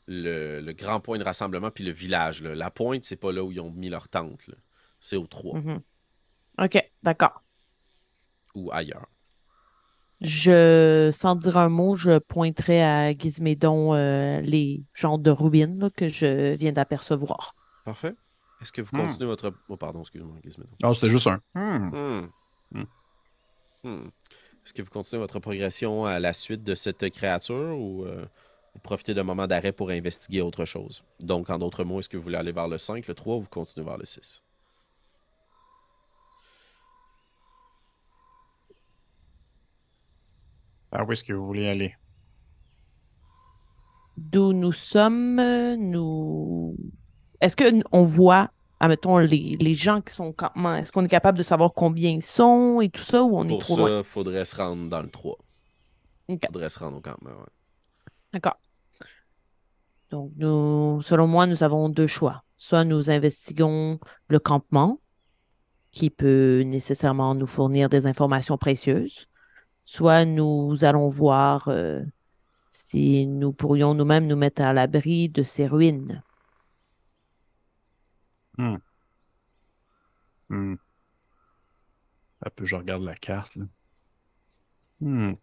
le grand point de rassemblement, puis le village. Là. La pointe, c'est pas là où ils ont mis leur tente. Là. C'est au 3 Mhm. OK, d'accord. ou ailleurs. Sans dire un mot, je pointerai à Gizmédon les genres de ruines là, que je viens d'apercevoir. Parfait. Est-ce que vous Hmm. continuez votre... Oh, pardon, excuse-moi, Gizmédon. Non, c'était juste un. Hmm. Hmm. Hmm. Est-ce que vous continuez votre progression à la suite de cette créature ou vous profitez d'un moment d'arrêt pour investiguer autre chose? Donc, en d'autres mots, est-ce que vous voulez aller vers le 5, le 3 ou vous continuez vers le 6? Ah, où est-ce que vous voulez aller? D'où nous sommes, Est-ce qu'on voit, admettons, les gens qui sont au campement? Est-ce qu'on est capable de savoir combien ils sont et tout ça ou on est Pour trop loin? ça, il faudrait se rendre dans le 3. OK, Faudrait se rendre au campement, ouais. d'accord. Donc, selon moi, nous avons deux choix. Soit nous investiguons le campement, qui peut nécessairement nous fournir des informations précieuses, soit nous allons voir si nous pourrions nous-mêmes nous mettre à l'abri de ces ruines. Hmm. Hmm. Un peu, je regarde la carte. Là. Hmm.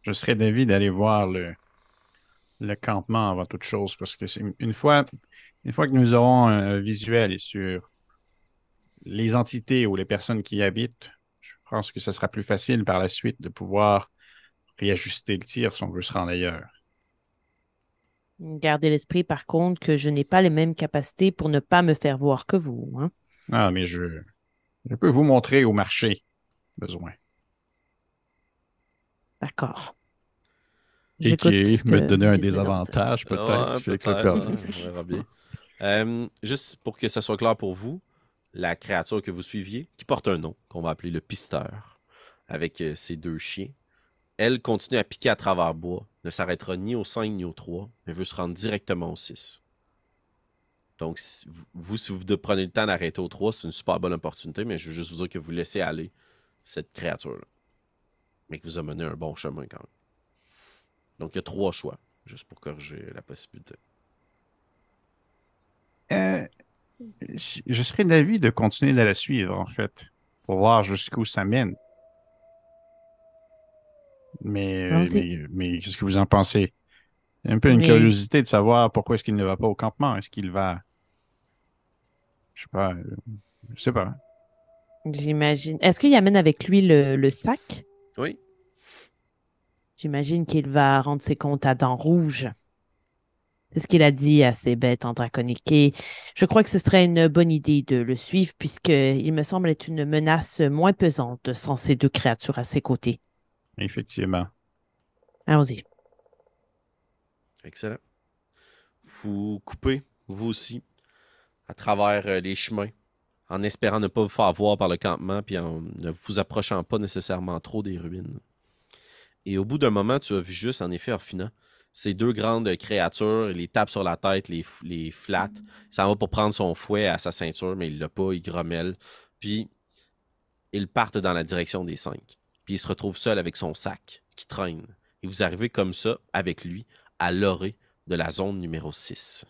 Je serais d'avis d'aller voir le campement avant toute chose parce que c'est une fois que nous aurons un visuel sur les entités ou les personnes qui y habitent, je pense que ce sera plus facile par la suite de pouvoir réajuster le tir si on veut se rendre ailleurs. Gardez l'esprit, par contre, que je n'ai pas les mêmes capacités pour ne pas me faire voir que vous, hein. Ah, mais je peux vous montrer au marché besoin. D'accord. Et J'écoute qui ce me que donner un Gizmédon dit. désavantage, peut-être, Ouais, si fait que le peut-être. perdu. On verra bien. Juste pour que ça soit clair pour vous, la créature que vous suiviez, qui porte un nom, qu'on va appeler le pisteur, avec ses deux chiens, elle continue à piquer à travers bois, ne s'arrêtera ni au 5 ni au 3, mais veut se rendre directement au 6. Donc, si vous prenez le temps d'arrêter au 3, c'est une super bonne opportunité, mais je veux juste vous dire que vous laissez aller cette créature-là. Mais que vous a mené un bon chemin quand même. Donc, il y a 3 choix, juste pour corriger la possibilité. Euh, je serais d'avis de continuer de la suivre, en fait, pour voir jusqu'où ça mène. Allons-y. Mais qu'est-ce que vous en pensez? Un peu une Oui, curiosité de savoir pourquoi est-ce qu'il ne va pas au campement. Est-ce qu'il va, je sais pas. j'imagine. Est-ce qu'il amène avec lui le sac? Oui. J'imagine qu'il va rendre ses comptes à Dents Rouges. C'est ce qu'il a dit à ces bêtes en draconique. Et je crois que ce serait une bonne idée de le suivre, puisqu'il me semble être une menace moins pesante sans ces deux créatures à ses côtés. Effectivement. Allons-y. Excellent. Vous coupez, vous aussi, à travers les chemins, en espérant ne pas vous faire voir par le campement, puis en ne vous approchant pas nécessairement trop des ruines. Et au bout d'un moment, tu as vu juste, en effet, Orphina, ces deux grandes créatures, il les tape sur la tête, les flatte. Il s'en va pour prendre son fouet à sa ceinture, mais il l'a pas, il grommelle. Puis, ils partent dans la direction des 5. Puis, il se retrouve seul avec son sac, qui traîne. Et vous arrivez comme ça, avec lui, à l'orée de la zone numéro 6.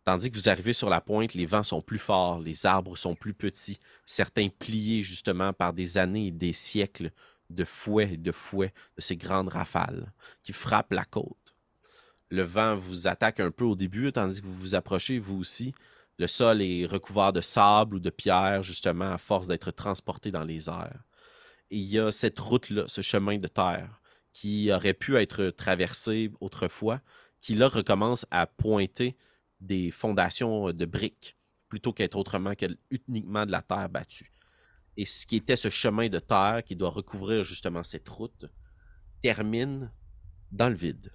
Tandis que vous arrivez sur la pointe, les vents sont plus forts, les arbres sont plus petits, certains pliés justement par des années et des siècles de fouet et de fouet de ces grandes rafales qui frappent la côte. Le vent vous attaque un peu au début, tandis que vous vous approchez, vous aussi. Le sol est recouvert de sable ou de pierre, justement, à force d'être transporté dans les airs. Et il y a cette route-là, ce chemin de terre, qui aurait pu être traversé autrefois, qui là recommence à pointer des fondations de briques, plutôt qu'être autrement que uniquement de la terre battue. Et ce qui était ce chemin de terre qui doit recouvrir justement cette route termine dans le vide.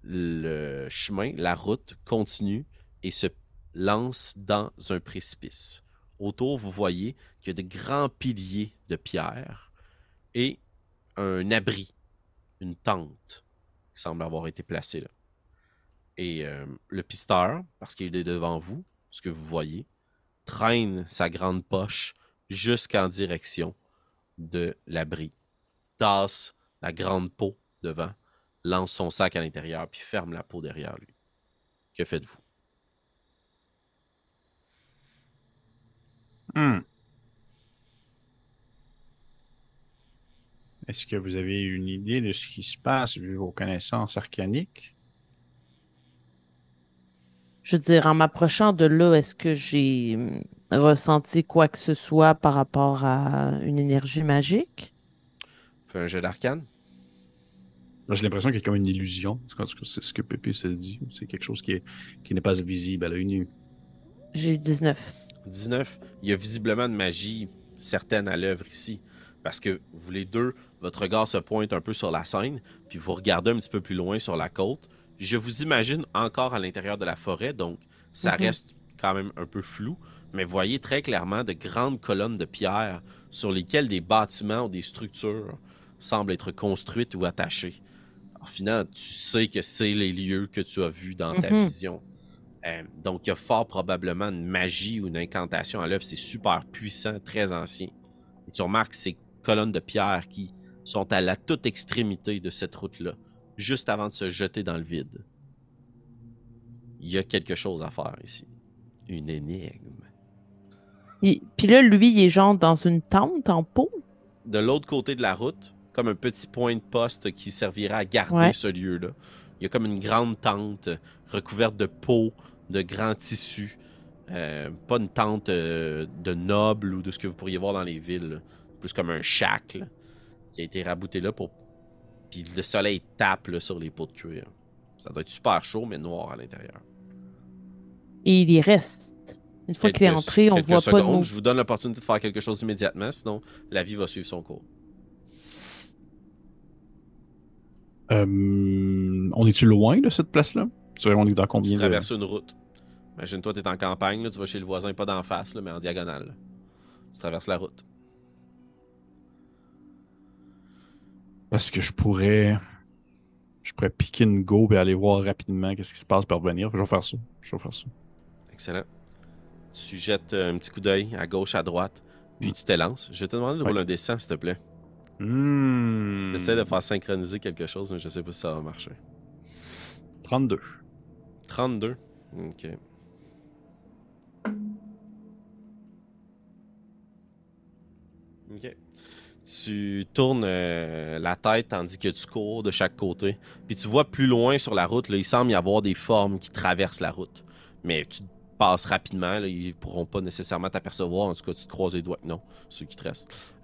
Le chemin, la route continue et se lance dans un précipice. Autour, vous voyez qu'il y a de grands piliers de pierre et un abri, une tente qui semble avoir été placée là. Et le pisteur, parce qu'il est devant vous, ce que vous voyez, traîne sa grande poche jusqu'en direction de l'abri, tasse la grande peau devant, lance son sac à l'intérieur, puis ferme la peau derrière lui. Que faites-vous? Est-ce que vous avez une idée de ce qui se passe vu vos connaissances arcaniques? Je veux dire, en m'approchant de là, est-ce que j'ai ressenti quoi que ce soit par rapport à une énergie magique? Fais un jet d'arcane? Là, j'ai l'impression qu'il y a comme une illusion. C'est ce que Pépé se dit. C'est quelque chose qui n'est pas visible à l'œil nu. J'ai eu 19. 19. Il y a visiblement une magie certaine à l'œuvre ici. Parce que vous les deux, votre regard se pointe un peu sur la scène, puis vous regardez un petit peu plus loin sur la côte. Je vous imagine encore à l'intérieur de la forêt, donc ça reste quand même un peu flou, mais vous voyez très clairement de grandes colonnes de pierre sur lesquelles des bâtiments ou des structures semblent être construites ou attachées. Alors, finalement, tu sais que c'est les lieux que tu as vus dans ta vision. Donc, il y a fort probablement une magie ou une incantation à l'œuvre. C'est super puissant, très ancien. Et tu remarques ces colonnes de pierre qui sont à la toute extrémité de cette route-là, juste avant de se jeter dans le vide. Il y a quelque chose à faire ici. Une énigme. Puis là, lui, il est genre dans une tente en peau. De l'autre côté de la route, comme un petit point de poste qui servira à garder ce lieu-là, il y a comme une grande tente recouverte de peau, de grands tissus. Pas une tente de noble ou de ce que vous pourriez voir dans les villes. Là. Plus comme un shack là, qui a été rabouté là pour. Puis le soleil tape là, sur les pots de cuir. Ça doit être super chaud, mais noir à l'intérieur. Et il y reste. Une fois qu'il est entré, on voit pas de mots. Je vous donne l'opportunité de faire quelque chose immédiatement, sinon la vie va suivre son cours. On est-tu loin de cette place-là? Tu sais, on est dans combien Tu traverses une route. Imagine-toi, tu es en campagne, là, tu vas chez le voisin, pas d'en face, là, mais en diagonale. Là. Tu traverses la route. Parce que je pourrais piquer une go et aller voir rapidement qu'est-ce qui se passe pour revenir. Je vais faire ça. Excellent. Tu jettes un petit coup d'œil à gauche, à droite, puis tu t'élances. Je vais te demander de rouler un dessin, s'il te plaît. J'essaie de faire synchroniser quelque chose, mais je sais pas si ça va marcher. 32. 32? Ok. Ok. Tu tournes la tête tandis que tu cours de chaque côté. Puis tu vois plus loin sur la route, là, il semble y avoir des formes qui traversent la route. Mais tu passes rapidement, là, ils pourront pas nécessairement t'apercevoir. En tout cas, tu te croises les doigts que non, ceux qui te restent.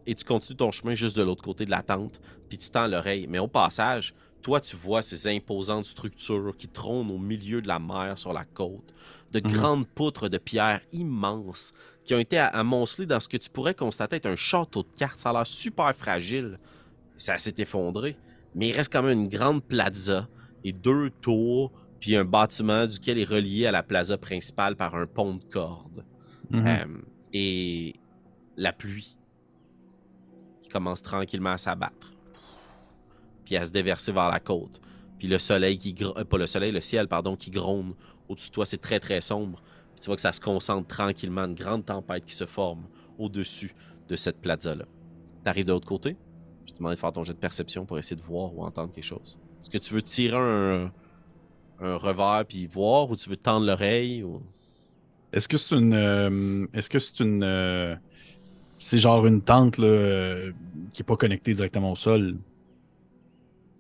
Et tu continues ton chemin juste de l'autre côté de la tente, puis tu tends l'oreille. Mais au passage, toi, tu vois ces imposantes structures qui trônent au milieu de la mer sur la côte. De grandes poutres de pierre immenses qui ont été amoncelés dans ce que tu pourrais constater être un château de cartes. Ça a l'air super fragile. Ça s'est effondré. Mais il reste quand même une grande plaza et 2 tours, puis un bâtiment duquel est relié à la plaza principale par un pont de corde. Et la pluie qui commence tranquillement à s'abattre. Puis à se déverser vers la côte. Puis le soleil qui le ciel, pardon, qui gronde au-dessus de toi. C'est très, très sombre. Puis tu vois que ça se concentre tranquillement, une grande tempête qui se forme au-dessus de cette plaza-là. T'arrives de l'autre côté. Je te demande de faire ton jet de perception pour essayer de voir ou entendre quelque chose. Est-ce que tu veux tirer un revers puis voir, ou tu veux tendre l'oreille? Ou... Est-ce que c'est c'est genre une tente là, qui est pas connectée directement au sol?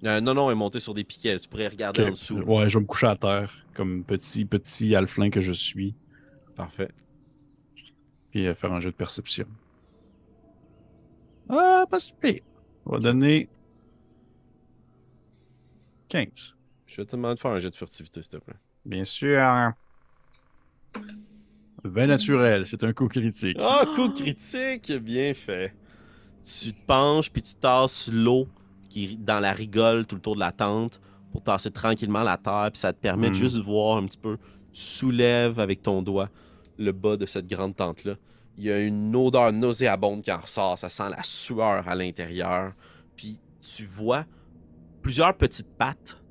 Non, elle est montée sur des piquets. Tu pourrais regarder en Que, dessous. Là. ouais, je vais me coucher à terre comme petit alflin que je suis, Parfait. puis faire un jeu de perception. Ah, pas si pire. On va donner 15. Je vais te demander de faire un jet de furtivité, s'il te plaît. Bien sûr. 20 naturel, c'est un coup critique. Ah, coup de critique! Bien fait. Tu te penches puis tu tasses l'eau qui est dans la rigole tout le tour de la tente pour tasser tranquillement la terre, puis ça te permet de juste voir un petit peu. Tu soulèves avec ton doigt le bas de cette grande tente-là. Il y a une odeur nauséabonde qui en ressort, ça sent la sueur à l'intérieur. Puis tu vois plusieurs petites pattes,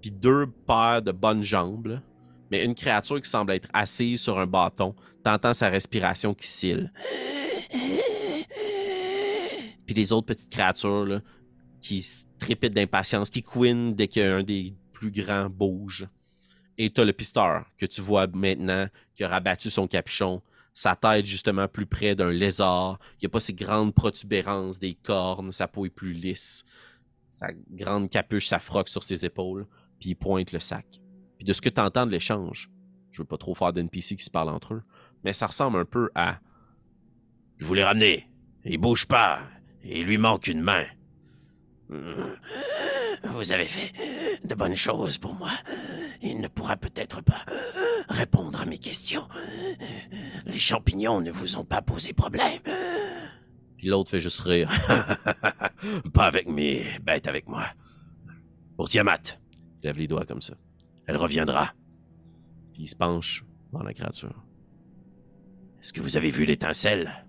puis 2 paires de bonnes jambes, là. Mais une créature qui semble être assise sur un bâton. T'entends sa respiration qui scille. Puis les autres petites créatures là, qui trépitent d'impatience, qui couinent dès qu'un des plus grands bouge. Et t'as le pisteur que tu vois maintenant, qui a rabattu son capuchon, sa tête justement plus près d'un lézard. Il n'y a pas ces grandes protubérances des cornes, sa peau est plus lisse. Sa grande capuche, ça froque sur ses épaules, puis il pointe le sac. Puis de ce que tu entends de l'échange, je veux pas trop faire d'NPC qui se parlent entre eux, mais ça ressemble un peu à « Je vous l'ai ramené, il bouge pas, et il lui manque une main. » Vous avez fait de bonnes choses pour moi. Il ne pourra peut-être pas répondre à mes questions. Les champignons ne vous ont pas posé problème. Puis l'autre fait juste rire. Pas avec mes bêtes avec moi. Pour Tiamat, il lève les doigts comme ça. Elle reviendra. Puis il se penche devant la créature. Est-ce que vous avez vu l'étincelle?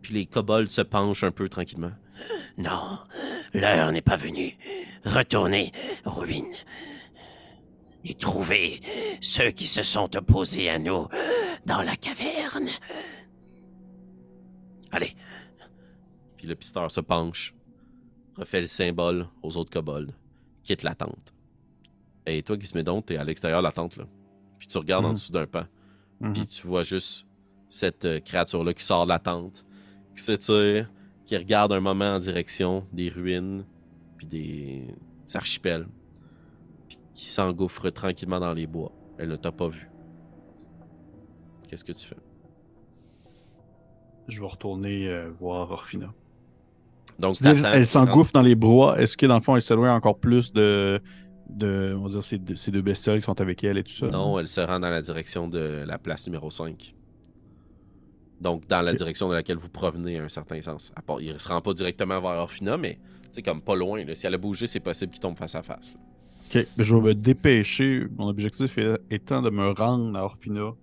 Puis les kobolds se penchent un peu tranquillement. Non, l'heure n'est pas venue. Retournez aux ruines et trouvez ceux qui se sont opposés à nous dans la caverne. Allez. Puis le pisteur se penche, refait le symbole aux autres kobolds, quitte la tente. Et toi, Gizmédon, t'es à l'extérieur de la tente, là. Puis tu regardes en dessous d'un pan. Puis tu vois juste cette créature-là qui sort de la tente, qui s'étire, qui regarde un moment en direction des ruines, puis des archipels, puis qui s'engouffre tranquillement dans les bois. Elle ne t'a pas vu. Qu'est-ce que tu fais? Je vais retourner voir Orphina. Donc, Elle s'engouffre dans les bois. Est-ce que dans le fond, elle s'éloigne encore plus on va dire, ces deux bestioles qui sont avec elle et tout ça? Non, elle se rend dans la direction de la place numéro 5. Donc, dans la direction de laquelle vous provenez, à un certain sens. Il ne se rend pas directement vers Orphina, mais c'est comme pas loin. Là. Si elle a bougé, c'est possible qu'il tombe face à face. Là. Ok, je vais me dépêcher. Mon objectif étant de me rendre à Orphina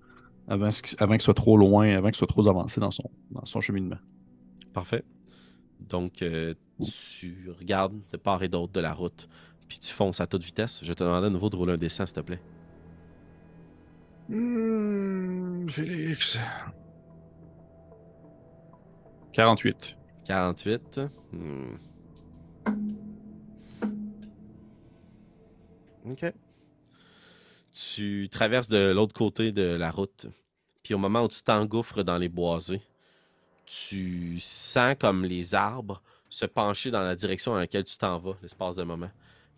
avant qu'il soit trop loin, avant qu'il soit trop avancé dans son cheminement. Parfait. Donc, tu regardes de part et d'autre de la route, puis tu fonces à toute vitesse. Je vais te demander à nouveau de rouler un dessin, s'il te plaît. Félix. 48. 48. OK. Tu traverses de l'autre côté de la route, puis au moment où tu t'engouffres dans les boisés, tu sens comme les arbres se pencher dans la direction dans laquelle tu t'en vas, l'espace de moment.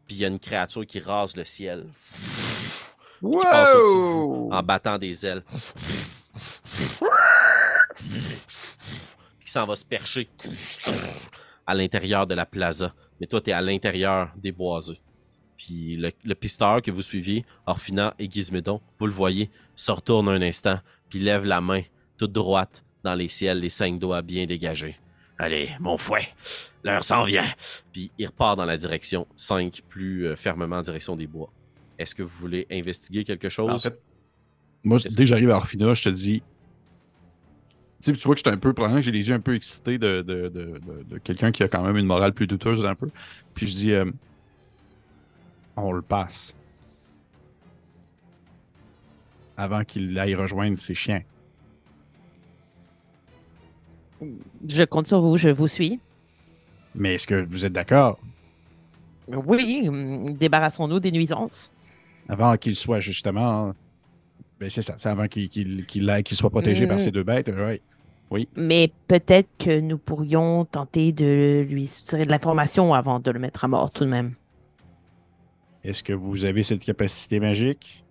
Puis il y a une créature qui rase le ciel. Qui passe au-dessus de vous en battant des ailes. Qui s'en va se percher à l'intérieur de la plaza. Mais toi, tu es à l'intérieur des boisés. Puis le pisteur que vous suiviez, Orphina et Gizmédon, vous le voyez, se retourne un instant, puis lève la main toute droite dans les ciels, les 5 doigts bien dégagés. Allez, mon fouet, l'heure s'en vient. Puis il repart dans la direction 5, plus fermement en direction des bois. Est-ce que vous voulez investiguer quelque chose? En fait, moi, dès que j'arrive à Orphina, je te dis. Tu vois que j'étais un peu. Probablement que j'ai les yeux un peu excités de quelqu'un qui a quand même une morale plus douteuse un peu. Puis je dis. On le passe. Avant qu'il aille rejoindre ses chiens. Je compte sur vous, je vous suis. Mais est-ce que vous êtes d'accord? Oui, débarrassons-nous des nuisances. Avant qu'il soit justement. Ben c'est ça, c'est avant qu'il soit protégé par Hmm, ces deux bêtes. Ouais. Oui. Mais peut-être que nous pourrions tenter de lui soutirer de l'information avant de le mettre à mort tout de même. Est-ce que vous avez cette capacité magique?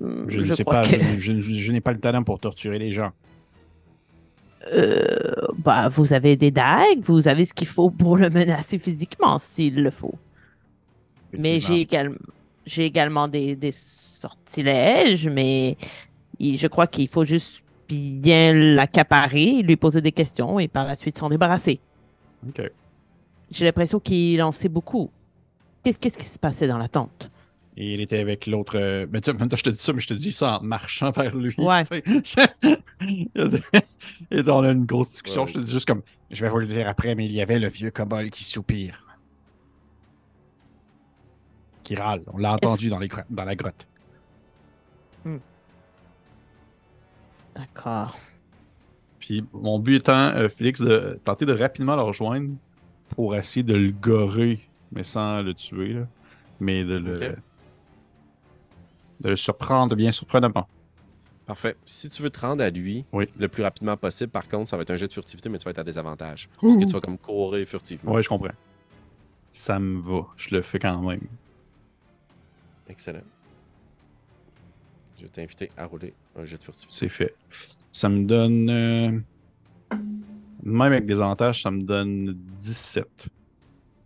Je ne Je sais crois pas, que je n'ai pas le talent pour torturer les gens. bah, vous avez des dagues, vous avez ce qu'il faut pour le menacer physiquement s'il le faut. Mais Effectivement. j'ai également des sortilèges, mais je crois qu'il faut juste bien l'accaparer, lui poser des questions et par la suite s'en débarrasser. OK. J'ai l'impression qu'il en sait beaucoup. Qu'est-ce qui se passait dans la tente? Et il était avec l'autre. Ben, tu sais, en même temps, je te dis ça, mais je te dis ça en marchant vers lui. Ouais. Tu sais. Et on a une grosse discussion. Ouais, Je te dis ok. juste comme. Je vais vous le dire après, mais il y avait le vieux kobold qui soupire. Qui râle. On l'a Est-ce- entendu dans la grotte. Hmm. D'accord. Puis mon but étant, Félix, de tenter de rapidement le rejoindre pour essayer de le gorer, mais sans le tuer, là. Mais Ok. de le surprendre bien surprenamment. Parfait. Si tu veux te rendre à lui Oui. le plus rapidement possible, par contre, ça va être un jet de furtivité, mais tu vas être à désavantage. Parce que tu vas comme courir furtivement. Ouais, je comprends. Ça me va. Je le fais quand même. Excellent. Je vais t'inviter à rouler un jet de furtivité. C'est fait. Ça me donne. Même avec des avantages, ça me donne 17.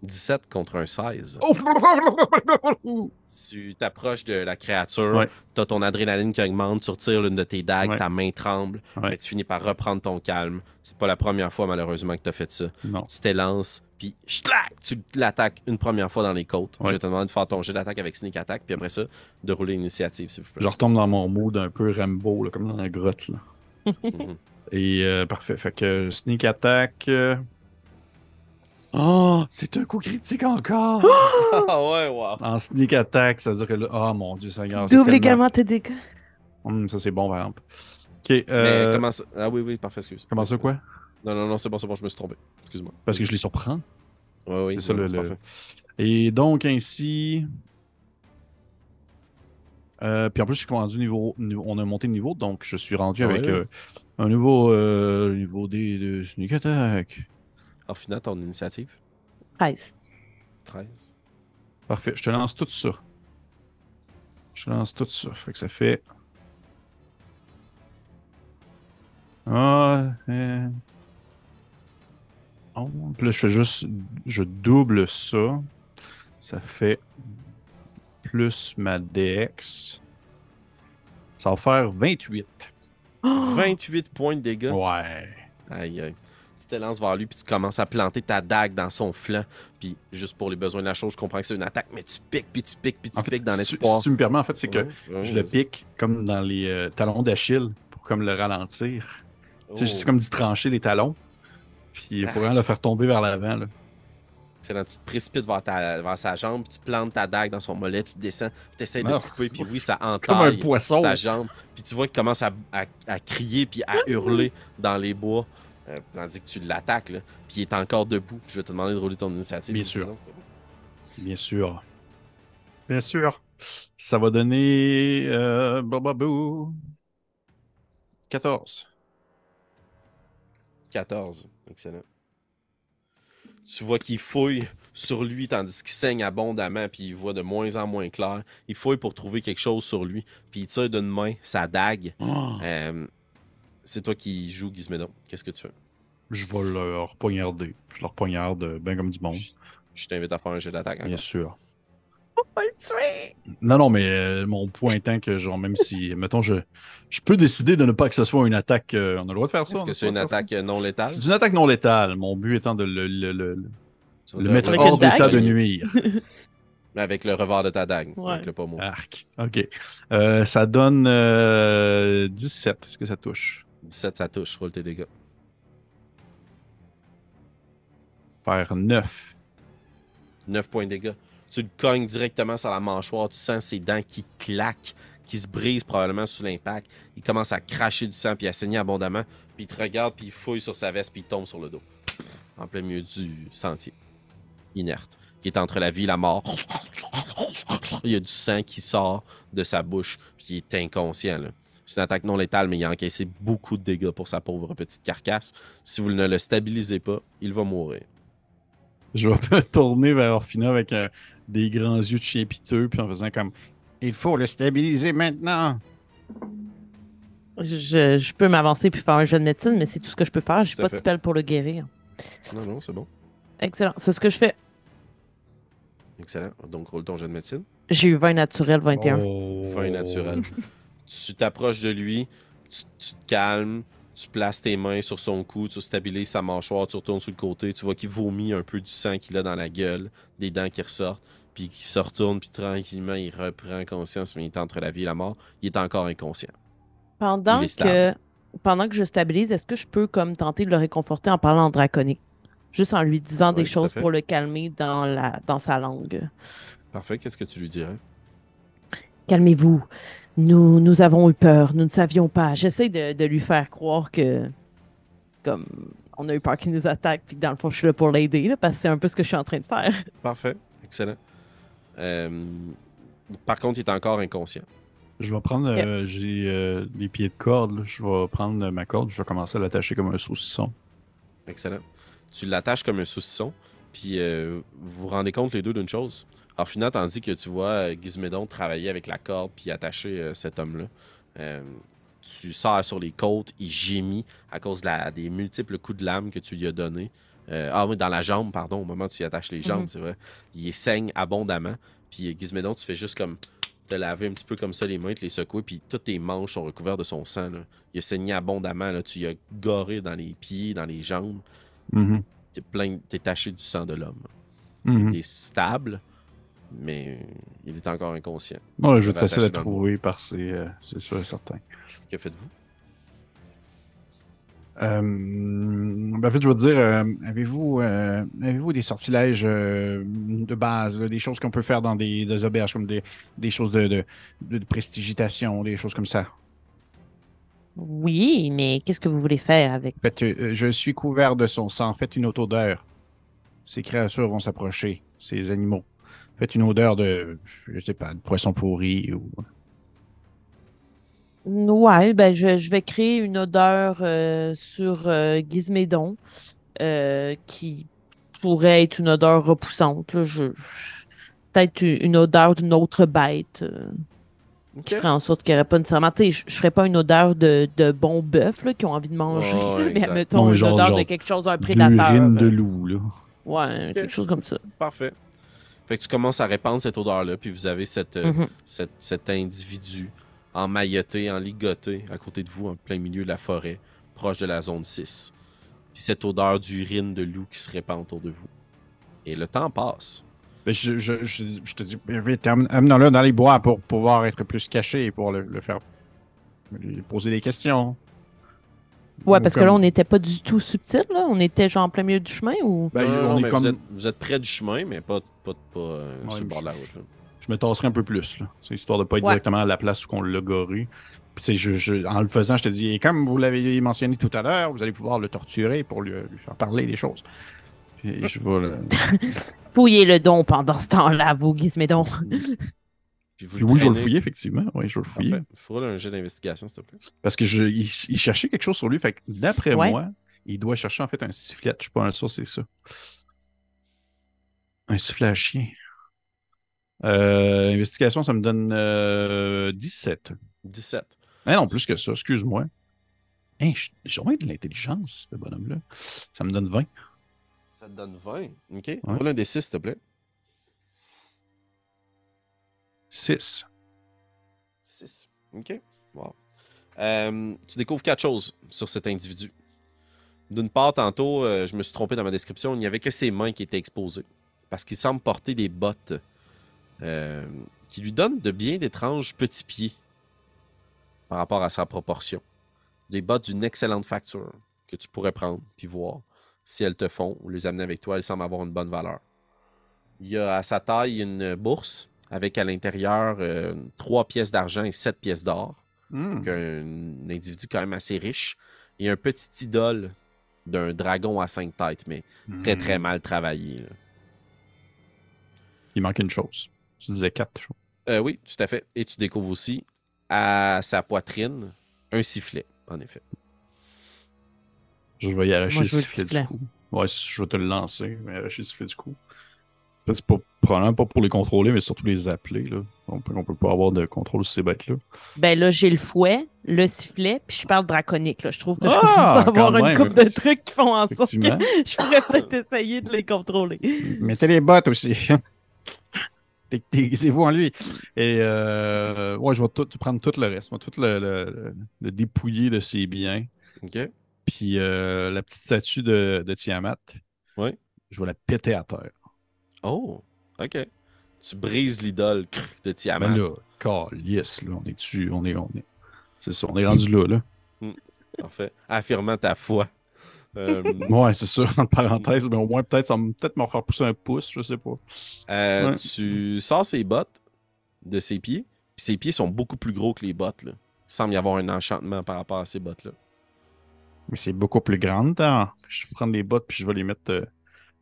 17 contre un 16. Oh! Tu t'approches de la créature, Ouais. tu as ton adrénaline qui augmente, tu retires l'une de tes dagues, Ouais. ta main tremble, Ouais. mais tu finis par reprendre ton calme. C'est pas la première fois, malheureusement, que tu as fait ça. Non. Tu t'élances, puis schlac, tu l'attaques une première fois dans les côtes. Ouais. Je vais te demander de faire ton jet d'attaque avec Sneak Attack, puis après ça, de rouler l'initiative, s'il vous plaît. Je retombe dans mon mood un peu Rambo, là, comme dans la grotte. Là. Mhm. Et parfait. Fait que sneak attack. Oh, c'est un coup critique encore! Ah ouais, wow. En sneak attack, ça veut dire que là. Oh mon dieu, Seigneur. Tu c'est doubles tellement- également tes dégâts. Ça, c'est bon, par exemple. Ok. Mais comment ça... Ah oui, oui, parfait, excuse. Comment ça, quoi? Non, non, non, c'est bon, je me suis trompé. Excuse-moi. Parce que je les surprends. Ouais, oui, C'est ça non, le. c'est parfait. Et donc, ainsi. Puis en plus, je suis rendu on a monté de niveau, donc je suis rendu Ah avec ouais? un niveau D de sneak attack. Alors, finalement, ton initiative, 13. 13. Parfait. Je te lance tout ça. Je te lance tout ça. Fait que ça fait. Ah. Oh, puis là, je fais juste. Je double ça. Ça fait plus ma DX. Ça va faire 28. 28 points de dégâts. Ouais. Aïe, aïe. Tu te lances vers lui, puis tu commences à planter ta dague dans son flanc. Puis, juste pour les besoins de la chose, je comprends que c'est une attaque, mais tu piques, puis tu piques, puis tu En fait, piques dans si l'espoir. tu me permets, en fait, c'est que Ouais, ouais, je le vas-y. pique comme dans les talons d'Achille pour comme le ralentir. Tu sais, Oh. juste comme d'y trancher les talons. Puis pour vraiment le faire tomber vers l'avant. Là. Excellent. Tu te précipites vers sa jambe, puis tu plantes ta dague dans son mollet, tu descends, tu essaies de Non. couper, puis oui, ça Comme un entaille poisson. sa jambe. Puis tu vois qu'il commence à crier, puis à hurler dans les bois, tandis que tu l'attaques, là. Puis il est encore debout. Je vais te demander de rouler ton initiative. Bien sûr. Non, c'était bon. Bien sûr. Bien sûr. Ça va donner. Bababou. 14. 14. Excellent. Tu vois qu'il fouille sur lui tandis qu'il saigne abondamment, puis il voit de moins en moins clair. Il fouille pour trouver quelque chose sur lui, puis il tire d'une main sa dague. Oh, C'est toi qui joues, Gizmédon. Qu'est-ce que tu fais? je vais leur poignarder. Je leur poignarde bien comme du monde. Je t'invite à faire un jet d'attaque. Bien encore. sûr. Pas le tuer. Non, mais mon point étant que, genre, même si, mettons, je peux décider de ne pas que ce soit une attaque. On a le droit de faire ça. Est-ce on a que le c'est droit une de faire ça? attaque non létale? C'est une attaque non létale. Mon but étant de Tu vas le te mettre Avec revoir une hors de dague? d'état de poignet. nuire. Mais avec le revers de ta dague, Ouais. avec le pommeau. Arc. OK. Ça donne 17. Est-ce que ça touche? 17, ça touche. Roule tes dégâts. Faire 9. 9 points de dégâts. Tu le cognes directement sur la mâchoire. Tu sens ses dents qui claquent, qui se brisent probablement sous l'impact. Il commence à cracher du sang puis à saigner abondamment. Puis il te regarde, puis il fouille sur sa veste, puis il tombe sur le dos. En plein milieu du sentier. Inerte. qui est entre la vie et la mort. Il y a du sang qui sort de sa bouche, puis il est inconscient. Là. C'est une attaque non létale, mais il a encaissé beaucoup de dégâts pour sa pauvre petite carcasse. Si vous ne le stabilisez pas, il va mourir. Je vais me tourner vers Orphina avec des grands yeux de chien piteux, puis en faisant comme Il faut le stabiliser maintenant. Je peux m'avancer puis faire un jeu de médecine, mais c'est tout ce que je peux faire. J'ai Tout à pas de fait. spell pour le guérir. Non, c'est bon. Excellent. C'est ce que je fais. Excellent. Donc, roule ton jet de médecine. J'ai eu 20 naturel, 21. Fin naturel. Tu t'approches de lui, tu te calmes, tu places tes mains sur son cou, tu stabilises sa mâchoire, tu retournes sur le côté, tu vois qu'il vomit un peu du sang qu'il a dans la gueule, des dents qui ressortent, puis qu'il se retourne, puis tranquillement, il reprend conscience, mais il est entre la vie et la mort. Il est encore inconscient. Pendant Il est stable. que je stabilise, est-ce que je peux comme tenter de le réconforter en parlant en draconique? Juste en lui disant Oui, des tout à choses fait. pour le calmer dans sa langue. Parfait. Qu'est-ce que tu lui dirais? Calmez-vous. Nous avons eu peur. Nous ne savions pas. J'essaie de lui faire croire que comme on a eu peur qu'il nous attaque, puis dans le fond, je suis là pour l'aider, là, parce que c'est un peu ce que je suis en train de faire. Parfait. Excellent. Par contre, il est encore inconscient. Je vais prendre, j'ai des pieds de corde, là. Je vais prendre ma corde, je vais commencer à l'attacher comme un saucisson. Excellent. Tu l'attaches comme un saucisson, puis vous vous rendez compte les deux d'une chose. Orphina, tandis que tu vois Gizmédon travailler avec la corde puis attacher cet homme-là, tu sors sur les côtes, il gémit à cause des multiples coups de lame que tu lui as donnés. Oui, dans la jambe, pardon, au moment où tu lui attaches les jambes, c'est vrai. Il saigne abondamment, puis Gizmédon, tu fais juste comme te laver un petit peu comme ça les mains, te les secouer, puis toutes tes manches sont recouvertes de son sang. Là. Il a saigné abondamment, là. Tu lui as goré dans les pieds, dans les jambes. T'es taché du sang de l'homme. Il est stable, mais il est encore inconscient. Moi, je vais Vous être l'avez facile à attaché dans le trouver parce que c'est sûr et certain. Que faites-vous? En fait, je veux dire, Avez-vous des sortilèges de base, là, des choses qu'on peut faire dans des auberges, comme des choses de prestigitation, des choses comme ça? Oui, mais qu'est-ce que vous voulez faire avec? Je suis couvert de son sang. Faites une autre odeur. Ces créatures vont s'approcher, ces animaux. Faites une odeur je sais pas, de poisson pourri ou... Ouais, ben je vais créer une odeur sur Gizmédon qui pourrait être une odeur repoussante. Là. Peut-être une odeur d'une autre bête qui ferait en sorte qu'il n'y aurait pas nécessairement. Tu sais, je ferais pas une odeur de bon bœuf là, qui ont envie de manger, Oh, là, mais exact. mettons Non, mais une odeur de genre quelque chose, un prédateur. l'urine de loup, là. Ouais, quelque chose comme ça. Parfait. Fait que tu commences à répandre cette odeur-là, puis vous avez Mhm. cet individu emmailloté, enligoté à côté de vous, en plein milieu de la forêt, proche de la zone 6. Puis cette odeur d'urine de loup qui se répand autour de vous. Et le temps passe. Ben, je te dis, vite, amenons-le dans les bois pour pouvoir être plus caché et pour le faire lui poser des questions. Ouais, Ou parce que comme- là, on n'était pas du tout subtil, là. On était genre en plein milieu du chemin ou. Ben, Non, on est mais comme... vous êtes près du chemin, mais pas Ouais, sur le bord de la je- route. Là. Je me tasserai un peu plus, là. C'est histoire de pas être Ouais. directement à la place où on l'a goré. Puis, tu sais, en le faisant, je te dis, et comme vous l'avez mentionné tout à l'heure, vous allez pouvoir le torturer pour lui faire parler des choses. Puis, je vais le... Fouillez le don pendant ce temps-là, vous, Gizmédon. Puis vous Puis oui, je vais le traînez. fouiller, effectivement. Oui, je vais le fouiller. Parfait. Il faudra un jet d'investigation, s'il te plaît. Parce que il cherchait quelque chose sur lui. Fait que d'après Ouais. moi, il doit chercher en fait un sifflet. Je suis pas sûr, c'est ça. Un sifflet à chien. Investigation, ça me donne 17. 17. Mais non, plus que ça, excuse-moi. Hey, j'ai vraiment de l'intelligence, ce bonhomme-là. Ça me donne 20. Ça te donne 20. OK. Roule un des 6, s'il te plaît. 6. 6. OK. Wow. Tu découvres 4 choses sur cet individu. D'une part, tantôt, je me suis trompé dans ma description, il n'y avait que ses mains qui étaient exposées. Parce qu'il semble porter des bottes qui lui donnent de bien d'étranges petits pieds par rapport à sa proportion. Des bottes d'une excellente facture que tu pourrais prendre puis voir si elles te font ou les amener avec toi. Elles semblent avoir une bonne valeur. Il y a à sa taille une bourse avec à l'intérieur 3 pièces d'argent et 7 pièces d'or. Donc un individu quand même assez riche. Et un petit idole d'un dragon à 5 têtes, mais très très mal travaillé. Là. Il manque une chose. Tu disais 4 choses. Oui, tout à fait. Et tu découvres aussi à sa poitrine un sifflet, en effet. Je vais y arracher Moi, le je veux le sifflet du sifflet. coup. Ouais, je vais te le lancer, mais arracher le sifflet du coup. En fait, c'est pas, probablement pas pour les contrôler, mais surtout les appeler. Là. On peut pas avoir de contrôle sur ces bêtes-là. Ben là, j'ai le fouet, le sifflet, puis je parle draconique. Là. Je trouve que je commence Ah, à avoir quand une même, couple de trucs qui font en sorte que effectivement. je pourrais peut-être essayer de les contrôler. Mettez les bottes aussi. Déguisez-vous en lui. Et ouais, je vais prendre tout le reste. Moi, tout le dépouiller de ses biens. OK? Puis la petite statue de Tiamat, Oui. je vais la péter à terre. Oh, OK. Tu brises l'idole de Tiamat. Ben là, calice, là, on est dessus, on est. C'est ça, on est rendu là. Parfait. Affirmant ta foi. Ouais, c'est ça, en parenthèse, mais au moins peut-être ça va peut-être me refaire pousser un pouce, je sais pas. Ouais. Tu sors ses bottes de ses pieds, puis ses pieds sont beaucoup plus gros que les bottes. Là. Il semble y avoir un enchantement par rapport à ces bottes-là. Mais c'est beaucoup plus grande, hein. Je vais prendre les bottes puis je vais les mettre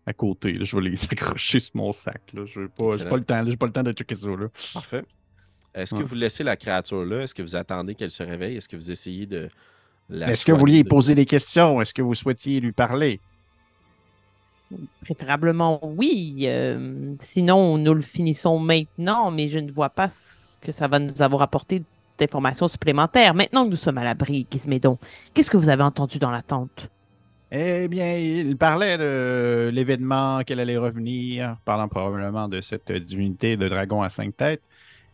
à côté. Là. Je vais les accrocher sur mon sac. Là. Je veux pas, j'ai pas le temps. J'ai pas le temps de checker ça. Là. Parfait. Est-ce que Ouais. vous laissez la créature là? Est-ce que vous attendez qu'elle se réveille? Est-ce que vous essayez de la Est-ce que vous soigner vouliez de- poser des questions? Est-ce que vous souhaitiez lui parler? Préférablement, oui. Sinon, nous le finissons maintenant, mais je ne vois pas ce que ça va nous avoir apporté d'informations supplémentaires. Maintenant que nous sommes à l'abri, Gizmédon, qu'est-ce que vous avez entendu dans la tente? Eh bien, il parlait de l'événement, qu'elle allait revenir, parlant probablement de cette divinité de dragon à 5 têtes,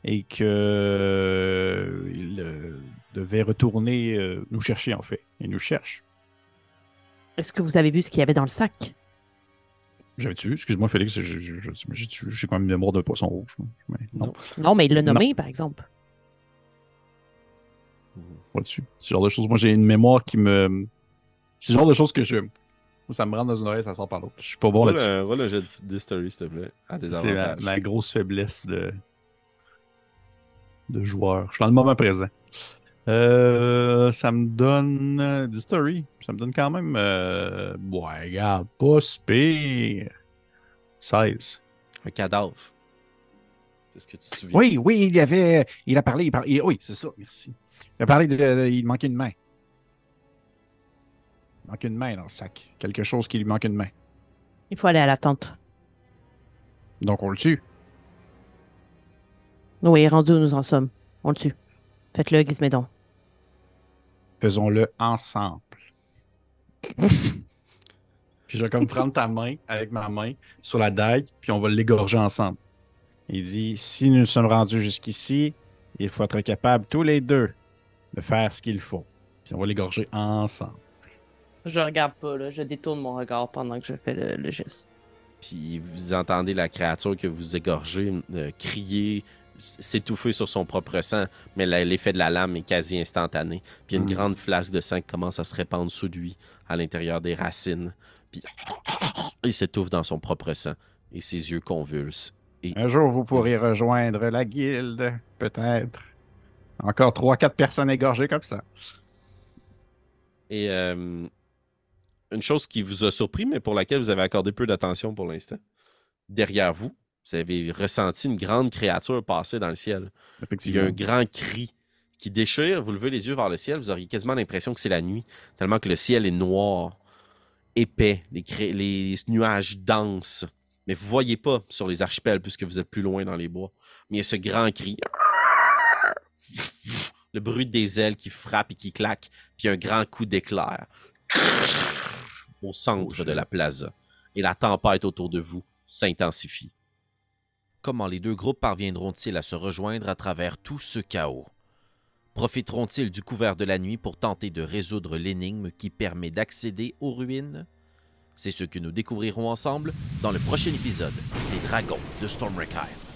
et qu'il devait retourner nous chercher, en fait. Il nous cherche. Est-ce que vous avez vu ce qu'il y avait dans le sac? J'avais-tu? Excuse-moi, Félix, j'ai quand même une mémoire de poisson rouge. Mais non, Non, mais il l'a Non. nommé, par exemple. pas dessus. Ce genre de choses. Moi, j'ai une mémoire qui me. C'est le genre de choses que je. Ça me rentre dans une oreille, ça sort par l'autre. Je suis pas bon là-dessus. Roule un jet d'history, s'il te plaît. À des C'est avantages. ma grosse faiblesse de joueur. Je suis dans le moment présent. Ça me donne du story. Ça me donne quand même. Ouais, regarde, pas si pire. 16. Un cadavre. C'est ce que tu te souviens. Oui, oui, il a parlé. Oui, c'est ça, merci. Il a parlé il manquait une main. Il manque une main dans le sac. Quelque chose qui lui manque une main. Il faut aller à la tente. Donc, on le tue. Oui, rendu où nous en sommes. On le tue. Faites-le, Gizmédon. Faisons-le ensemble. Puis je vais comme prendre ta main avec ma main sur la dague, puis on va l'égorger ensemble. Il dit, si nous sommes rendus jusqu'ici, il faut être capable tous les deux de faire ce qu'il faut. Puis on va l'égorger ensemble. Je regarde pas, là. Je détourne mon regard pendant que je fais le geste. Puis vous entendez la créature que vous égorgez crier, s'étouffer sur son propre sang, mais l'effet de la lame est quasi instantané. Puis une grande flasque de sang commence à se répandre sous lui, à l'intérieur des racines. Puis il s'étouffe dans son propre sang et ses yeux convulsent. Un jour, vous pourrez rejoindre la guilde, peut-être. Encore 3-4 personnes égorgées comme ça. Et une chose qui vous a surpris, mais pour laquelle vous avez accordé peu d'attention pour l'instant, derrière vous, vous avez ressenti une grande créature passer dans le ciel. Il y a Effectivement. un grand cri qui déchire. Vous levez les yeux vers le ciel, vous auriez quasiment l'impression que c'est la nuit, tellement que le ciel est noir, épais, les nuages denses. Mais vous ne voyez pas sur les archipels puisque vous êtes plus loin dans les bois. Mais il y a ce grand cri. Le bruit des ailes qui frappent et qui claquent, puis un grand coup d'éclair au centre de la plaza. Et la tempête autour de vous s'intensifie. Comment les deux groupes parviendront-ils à se rejoindre à travers tout ce chaos? Profiteront-ils du couvert de la nuit pour tenter de résoudre l'énigme qui permet d'accéder aux ruines? C'est ce que nous découvrirons ensemble dans le prochain épisode des Dragons de Stormwreck Isle.